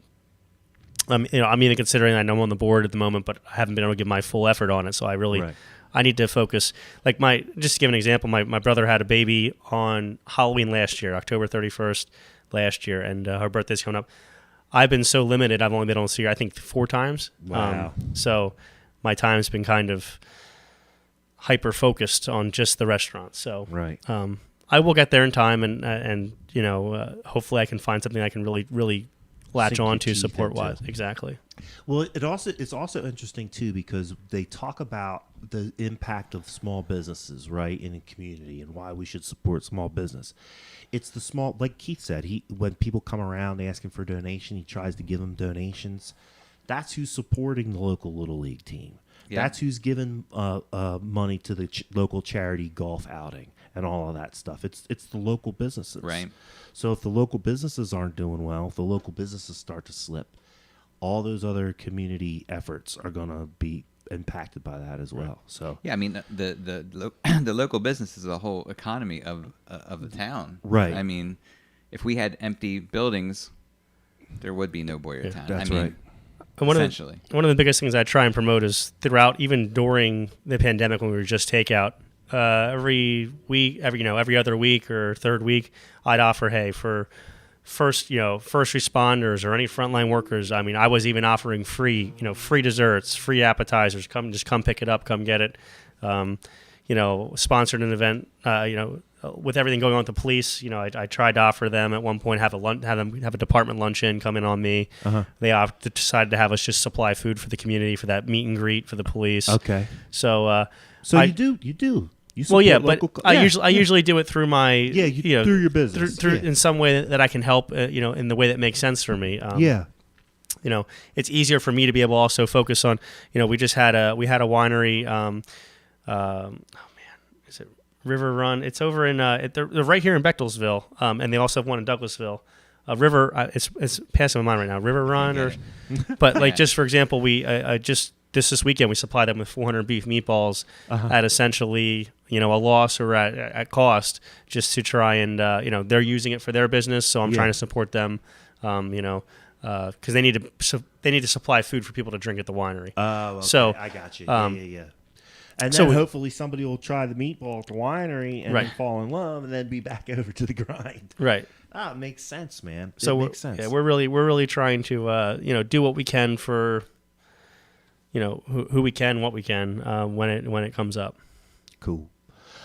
I'm even considering I know I'm on the board at the moment, but I haven't been able to give my full effort on it. So I really Right. I need to focus. Like just to give an example, my brother had a baby on Halloween last year, October 31st last year, and her birthday's coming up. I've been so limited. I've only been able to see her, I think, 4 times. Wow. So my time's been kind of hyper focused on just the restaurant. So Right. I will get there in time, and hopefully I can find something I can really latch Sink your on to teeth support into. wise. Exactly. Well, it's also interesting too because they talk about the impact of small businesses, right, in a community and why we should support small business. It's the small, like Keith said, when people come around, they ask him for a donation, he tries to give them donations. That's who's supporting the local Little League team. Yeah. That's who's giving money to the local charity golf outing and all of that stuff. It's the local businesses. Right. So if the local businesses aren't doing well, if the local businesses start to slip, all those other community efforts are going to be impacted by that as well. So Yeah, I mean the local business is the whole economy of the town. Right. I mean, if we had empty buildings, there would be no Boyertown. that's I mean, right. And essentially. one of the biggest things I try and promote is throughout, even during the pandemic when we were just takeout, every week, every other week or third week, I'd offer, hey, for first responders or any frontline workers. I mean, I was even offering free desserts, free appetizers. Just come pick it up, come get it. Sponsored an event. With everything going on with the police, I tried to offer them at one point have a department luncheon come in on me. Uh-huh. They decided to have us just supply food for the community for that meet and greet for the police. Okay. So So I- you do. You well, yeah, support but local, I usually do it through my through your business. through Yeah. in some way that I can help in the way that makes sense for me. Yeah. It's easier for me to be able to also focus on. We just had a winery. Is it River Run? It's over in they're right here in Bechtelsville, and they also have one in Douglasville. River, it's passing my mind right now. River Run, but like just for example, we just this weekend we supplied them with 400 beef meatballs at essentially a loss or at cost, just to try and they're using it for their business, so I'm trying to support them. Because they need to supply food for people to drink at the winery. Oh, okay. So, I got you. um, Yeah. And so then we- hopefully somebody will try the meatball at the winery and Right. then fall in love and then be back over to the grind. Right. Ah, it makes sense, man. So it makes sense. Yeah, we're really trying to do what we can for who we can, what we can when it comes up. Cool.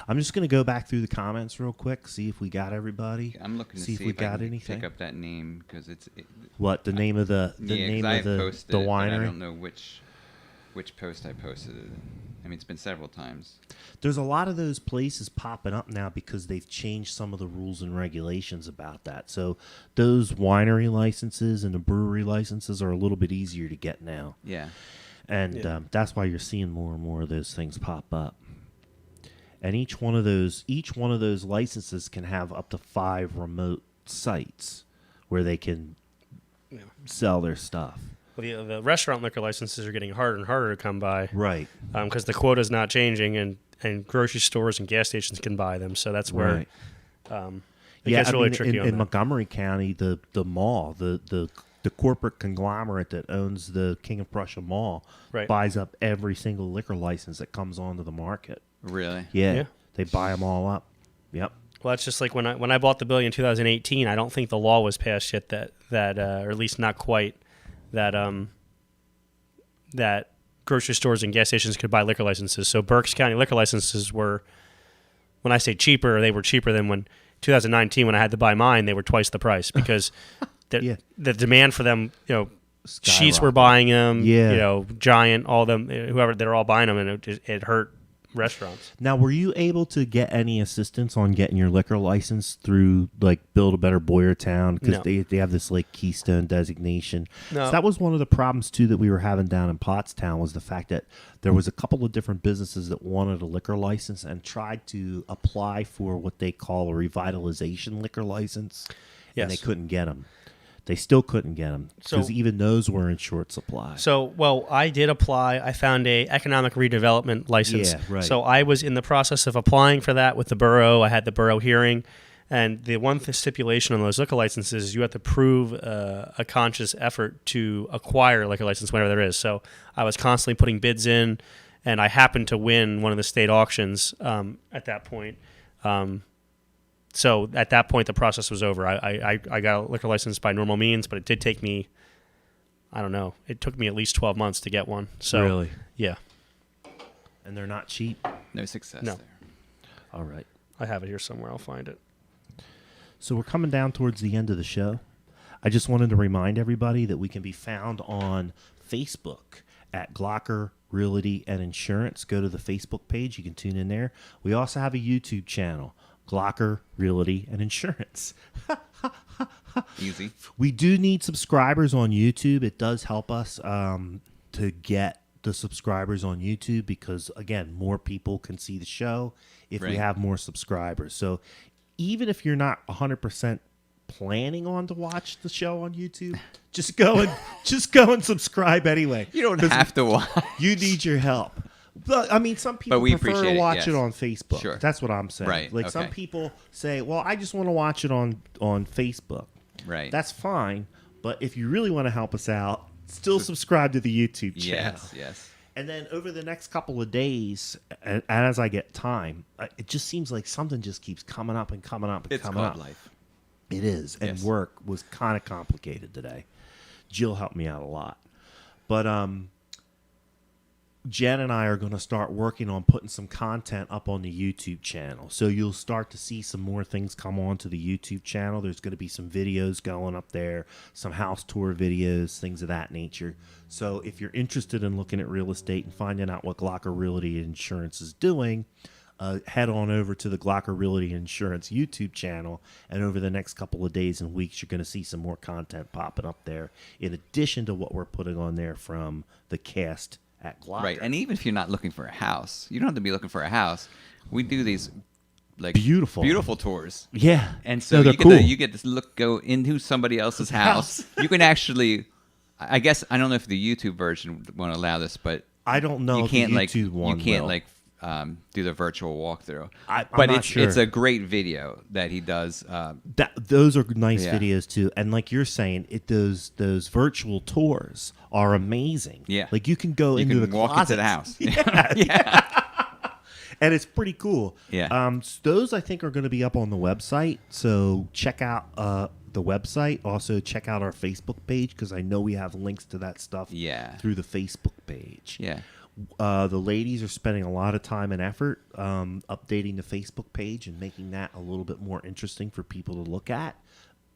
I'm just going to go back through the comments real quick, see if we got everybody. I'm looking to see if we I got can anything. pick up that name because What the name of the yeah, 'cause name I of the posted it, but I winery? don't know which post I posted it in. I mean, it's been several times. There's a lot of those places popping up now because they've changed some of the rules and regulations about that. So those winery licenses and the brewery licenses are a little bit easier to get now. Yeah. And that's why you're seeing more and more of those things pop up. And each one of those licenses can have up to 5 remote sites where they can sell their stuff. Well, the restaurant liquor licenses are getting harder and harder to come by, Right. because the quota is not changing, and grocery stores and gas stations can buy them. So that's where Right. it gets really tricky in on that. Montgomery County, the mall, the corporate conglomerate that owns the King of Prussia Mall Right. buys up every single liquor license that comes onto the market. Really? Yeah. They buy them all up. Yep. Well, that's just like when I bought the building in 2018. I don't think the law was passed yet that or at least not quite that that grocery stores and gas stations could buy liquor licenses. So Berks County liquor licenses were, when I say cheaper, they were cheaper than when 2019 when I had to buy mine. They were twice the price because the demand for them, Sheets were buying them. Yeah. Giant, all them, whoever, they're all buying them, and it hurt restaurants. Now, were you able to get any assistance on getting your liquor license through like Build a Better Boyertown? Because No. they have this like Keystone designation. No. So that was one of the problems too that we were having down in Pottstown was the fact that there was a couple of different businesses that wanted a liquor license and tried to apply for what they call a revitalization liquor license, and they Yes. couldn't get them. They still couldn't get them because So- even those were in short supply. So, well, I did apply. I found a economic redevelopment license. Yeah, right. So I was in the process of applying for that with the borough. I had the borough hearing, and the one stipulation on those liquor licenses is you have to prove a conscious effort to acquire a liquor license whenever there is. So I was constantly putting bids in, and I happened to win one of the state auctions at that point. So at that point, the process was over. I got a liquor license by normal means, but it did take me, I don't know, it took me at least 12 months to get one. So Really? yeah. And they're not cheap. No success No. there. All right. I have it here somewhere. I'll find it. So we're coming down towards the end of the show. I just wanted to remind everybody that we can be found on Facebook at Glocker Realty and Insurance. Go to the Facebook page. You can tune in there. We also have a YouTube channel, Glocker Realty and Insurance. Easy. We do need subscribers on YouTube. It does help us to get the subscribers on YouTube because, again, more people can see the show if we have more subscribers. So even if you're not 100% planning on to watch the show on YouTube, just go and subscribe anyway. You don't have to watch. You need your help. But I mean, some people we prefer to appreciate it, watch yes. it on Facebook. Sure. That's what I'm saying. Right, Like some okay. people say, well, I just want to watch it on Facebook. Right. That's fine. But if you really want to help us out, still subscribe to the YouTube channel. Yes. And then over the next couple of days, as I get time, it just seems like something just keeps coming up and coming up and It's coming called up. life. It is. And Yes. work was kind of complicated today. Jill helped me out a lot. But Jen and I are going to start working on putting some content up on the YouTube channel. So you'll start to see some more things come on to the YouTube channel. There's going to be some videos going up there, some house tour videos, things of that nature. So if you're interested in looking at real estate and finding out what Glocker Realty Insurance is doing, head on over to the Glocker Realty Insurance YouTube channel, and over the next couple of days and weeks, you're going to see some more content popping up there, in addition to what we're putting on there from the cast at Glocker. Right. And even if you're not looking for a house, you don't have to be looking for a house. We do these like Beautiful tours. Yeah, And so no, they're you get cool. you get to go into somebody else's house. You can actually, I guess, I don't know if the YouTube version won't allow this, but I don't know you if can't the like YouTube one you can't will. like do the virtual walkthrough. I'm but not it's sure. it's a great video that he does. Those are nice Yeah. videos too, and like you're saying, those virtual tours are amazing. Yeah. like you can go You into can the walk into the closets. house. And it's pretty cool. Yeah. Those I think are going to be up on the website, so check out the website. Also check out our Facebook page because I know we have links to that stuff. Yeah. Through the Facebook page. Yeah. The ladies are spending a lot of time and effort updating the Facebook page and making that a little bit more interesting for people to look at,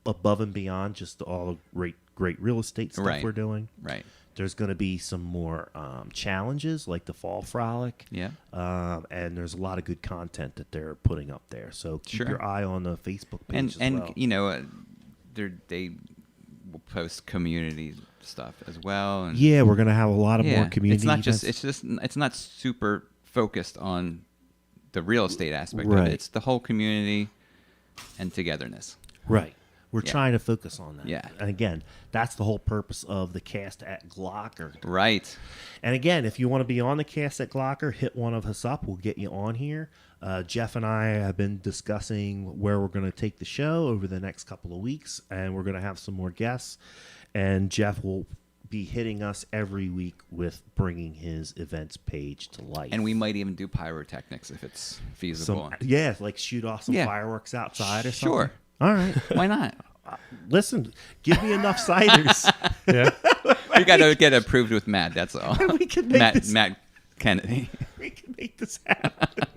above and beyond just all the great real estate stuff Right. we're doing. Right. There's going to be some more challenges like the Fall Frolic. Yeah. And there's a lot of good content that they're putting up there. So keep Sure. your eye on the Facebook page And as well. you know, they will post community stuff as well. And Yeah, we're going to have a lot of yeah, more community it's not events. it's not super focused on the real estate aspect of Right. it. It's the whole community and togetherness. Right. We're Yeah. trying to focus on that. Yeah. And again, that's the whole purpose of the cast at Glocker. Right. And again, if you want to be on the cast at Glocker, hit one of us up. We'll get you on here. Jeff and I have been discussing where we're going to take the show over the next couple of weeks, and we're going to have some more guests. And Jeff will be hitting us every week with bringing his events page to life. And we might even do pyrotechnics if it's feasible. Like shoot off some Yeah. fireworks outside or something. Sure. All right. Why not? Listen, give me enough ciders. Yeah. We got to get approved with Matt. That's all. We can make Matt Kennedy. We can make this happen.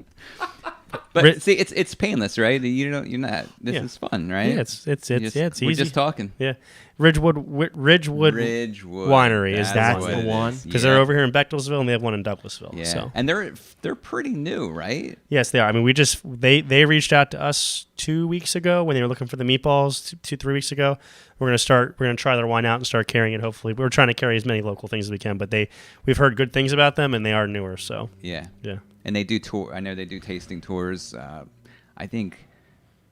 But see, it's painless, right? You're not. This Yeah. is fun, right? Yeah, it's We're easy. just talking. Yeah, Ridgewood Winery is That's what the it one. is. because Yeah. they're over here in Bechtelsville and they have one in Douglasville. Yeah, So and they're pretty new, right? yes, they are. I mean, they reached out to us 2 weeks ago when they were looking for the meatballs. 3 weeks ago, we're gonna try their wine out and start carrying it. Hopefully, we're trying to carry as many local things as we can. But we've heard good things about them and they are newer. So Yeah. yeah. And they do tour. I know they do tasting tours. I think,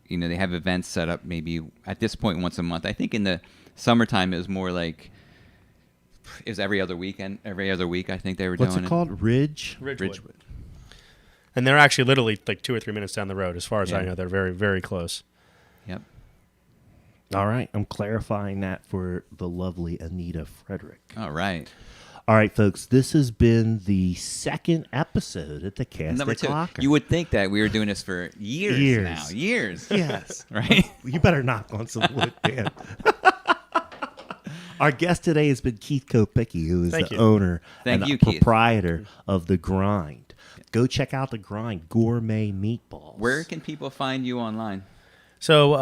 they have events set up maybe at this point once a month. I think in the summertime it was more like it was every other week. I think they were What's doing it called? Ridgewood. And they're actually literally like 2 or 3 minutes down the road. As far as I Yeah. know, they're very, very close. Yep. All right. I'm clarifying that for the lovely Anita Frederick. All right. All right, folks. This has been the second episode at the Cast Number at 2. Glocker. You would think that we were doing this for years now. Years. Yes. Right? You better knock on some wood, Dan. Our guest today has been Keith Kopicki, who is Thank the you. owner Thank and you, the Keith. proprietor of The Grind. Go check out the Grind Gourmet Meatballs. Where can people find you online? So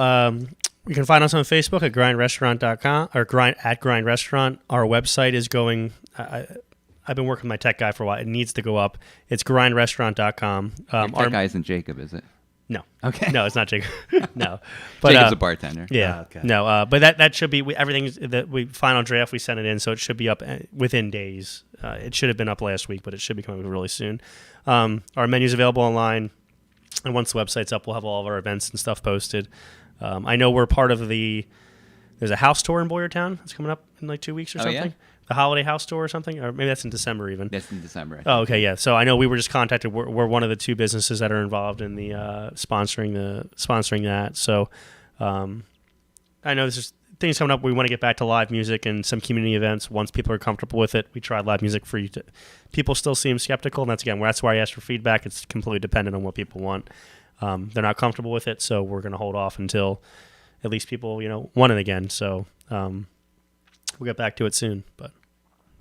you can find us on Facebook at grindrestaurant.com or grind restaurant. Our website is going. I've been working with my tech guy for a while. It needs to go up. It's grindrestaurant.com. Your tech guy isn't Jacob, is it? No. Okay. No, it's not Jacob. No. But, Jacob's a bartender. Yeah. Okay. No, but that should be everything's that we final draft. We sent it in, so it should be up within days. It should have been up last week, but it should be coming really soon. Our menu's available online, and once the website's up, we'll have all of our events and stuff posted. I know we're part of there's a house tour in Boyertown that's coming up in like 2 weeks or something. Yeah? The holiday house tour or something, or maybe that's in December even. That's in December. Oh, okay, yeah. So I know we were just contacted. We're one of the 2 businesses that are involved in the sponsoring that. So I know there's things coming up. We want to get back to live music and some community events once people are comfortable with it. We tried live music for you. People still seem skeptical, and that's why I asked for feedback. It's completely dependent on what people want. They're not comfortable with it, so we're going to hold off until at least people want it again. So we'll get back to it soon. But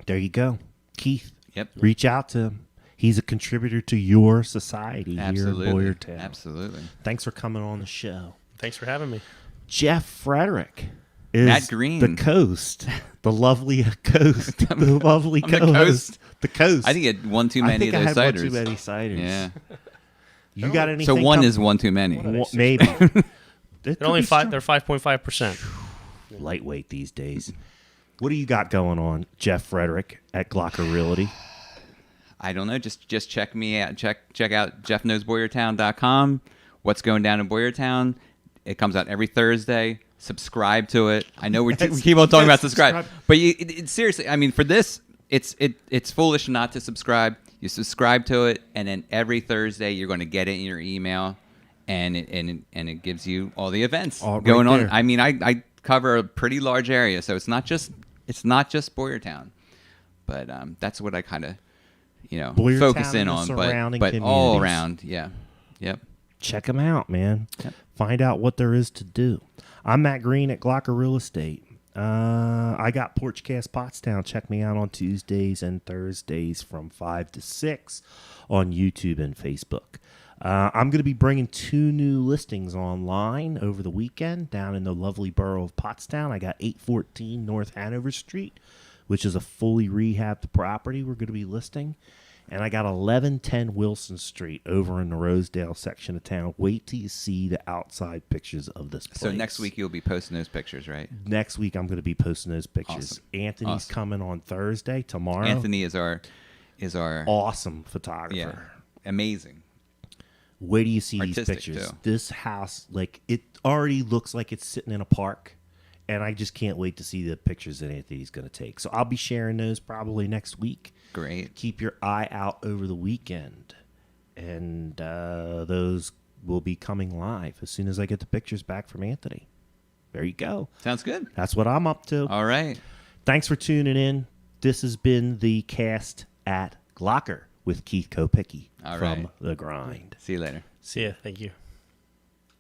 There you go. Keith, Yep. reach out to him. He's a contributor to your society Absolutely. here in Boyertown. Absolutely. Thanks for coming on the show. thanks for having me. Jeff Frederick is Matt Green. the coast, the lovely coast, the lovely I'm the co-host. coast. The coast. I think it one too I many think of I those had ciders. one too many ciders. Yeah. You got anything? So one coming? is one too many. Maybe. They're only 5. They're 5.5%. Lightweight these days. What do you got going on, Jeff Frederick at Glocker Realty? I don't know. Just check me out. Check out jeffknowsboyertown.com. What's going down in Boyertown? It comes out every Thursday. Subscribe to it. I know we keep on talking about subscribe, but seriously, I mean, for this, it's foolish not to subscribe. You subscribe to it, and then every Thursday you're going to get it in your email, and it gives you all the events going on. there. I mean, I cover a pretty large area, so it's not just Boyertown, but that's what I kind of Boyertown focus in and the on, surrounding but all communities. around, yeah, yep. Check them out, man. Yep. Find out what there is to do. I'm Matt Green at Glocker Real Estate. I got Porchcast Pottstown. Check me out on Tuesdays and Thursdays from 5 to 6 on YouTube and Facebook. I'm going to be bringing 2 new listings online over the weekend down in the lovely borough of Pottstown. I got 814 North Hanover Street, which is a fully rehabbed property we're going to be listing. And I got 1110 Wilson Street over in the Rosedale section of town. Wait till you see the outside pictures of this place. So next week you'll be posting those pictures, right? Next week I'm going to be posting those pictures. Awesome. Anthony's Awesome. coming on Thursday, tomorrow. Anthony is our Awesome photographer. yeah, amazing. Wait till you see these Artistic, pictures. too. This house, it already looks like it's sitting in a park. And I just can't wait to see the pictures that Anthony's going to take. So I'll be sharing those probably next week. Great. Keep your eye out over the weekend. And those will be coming live as soon as I get the pictures back from Anthony. There you go. Sounds good. That's what I'm up to. All right. Thanks for tuning in. This has been the cast at Glocker with Keith Kopicki All from right. The Grind. See you later. See ya. Thank you.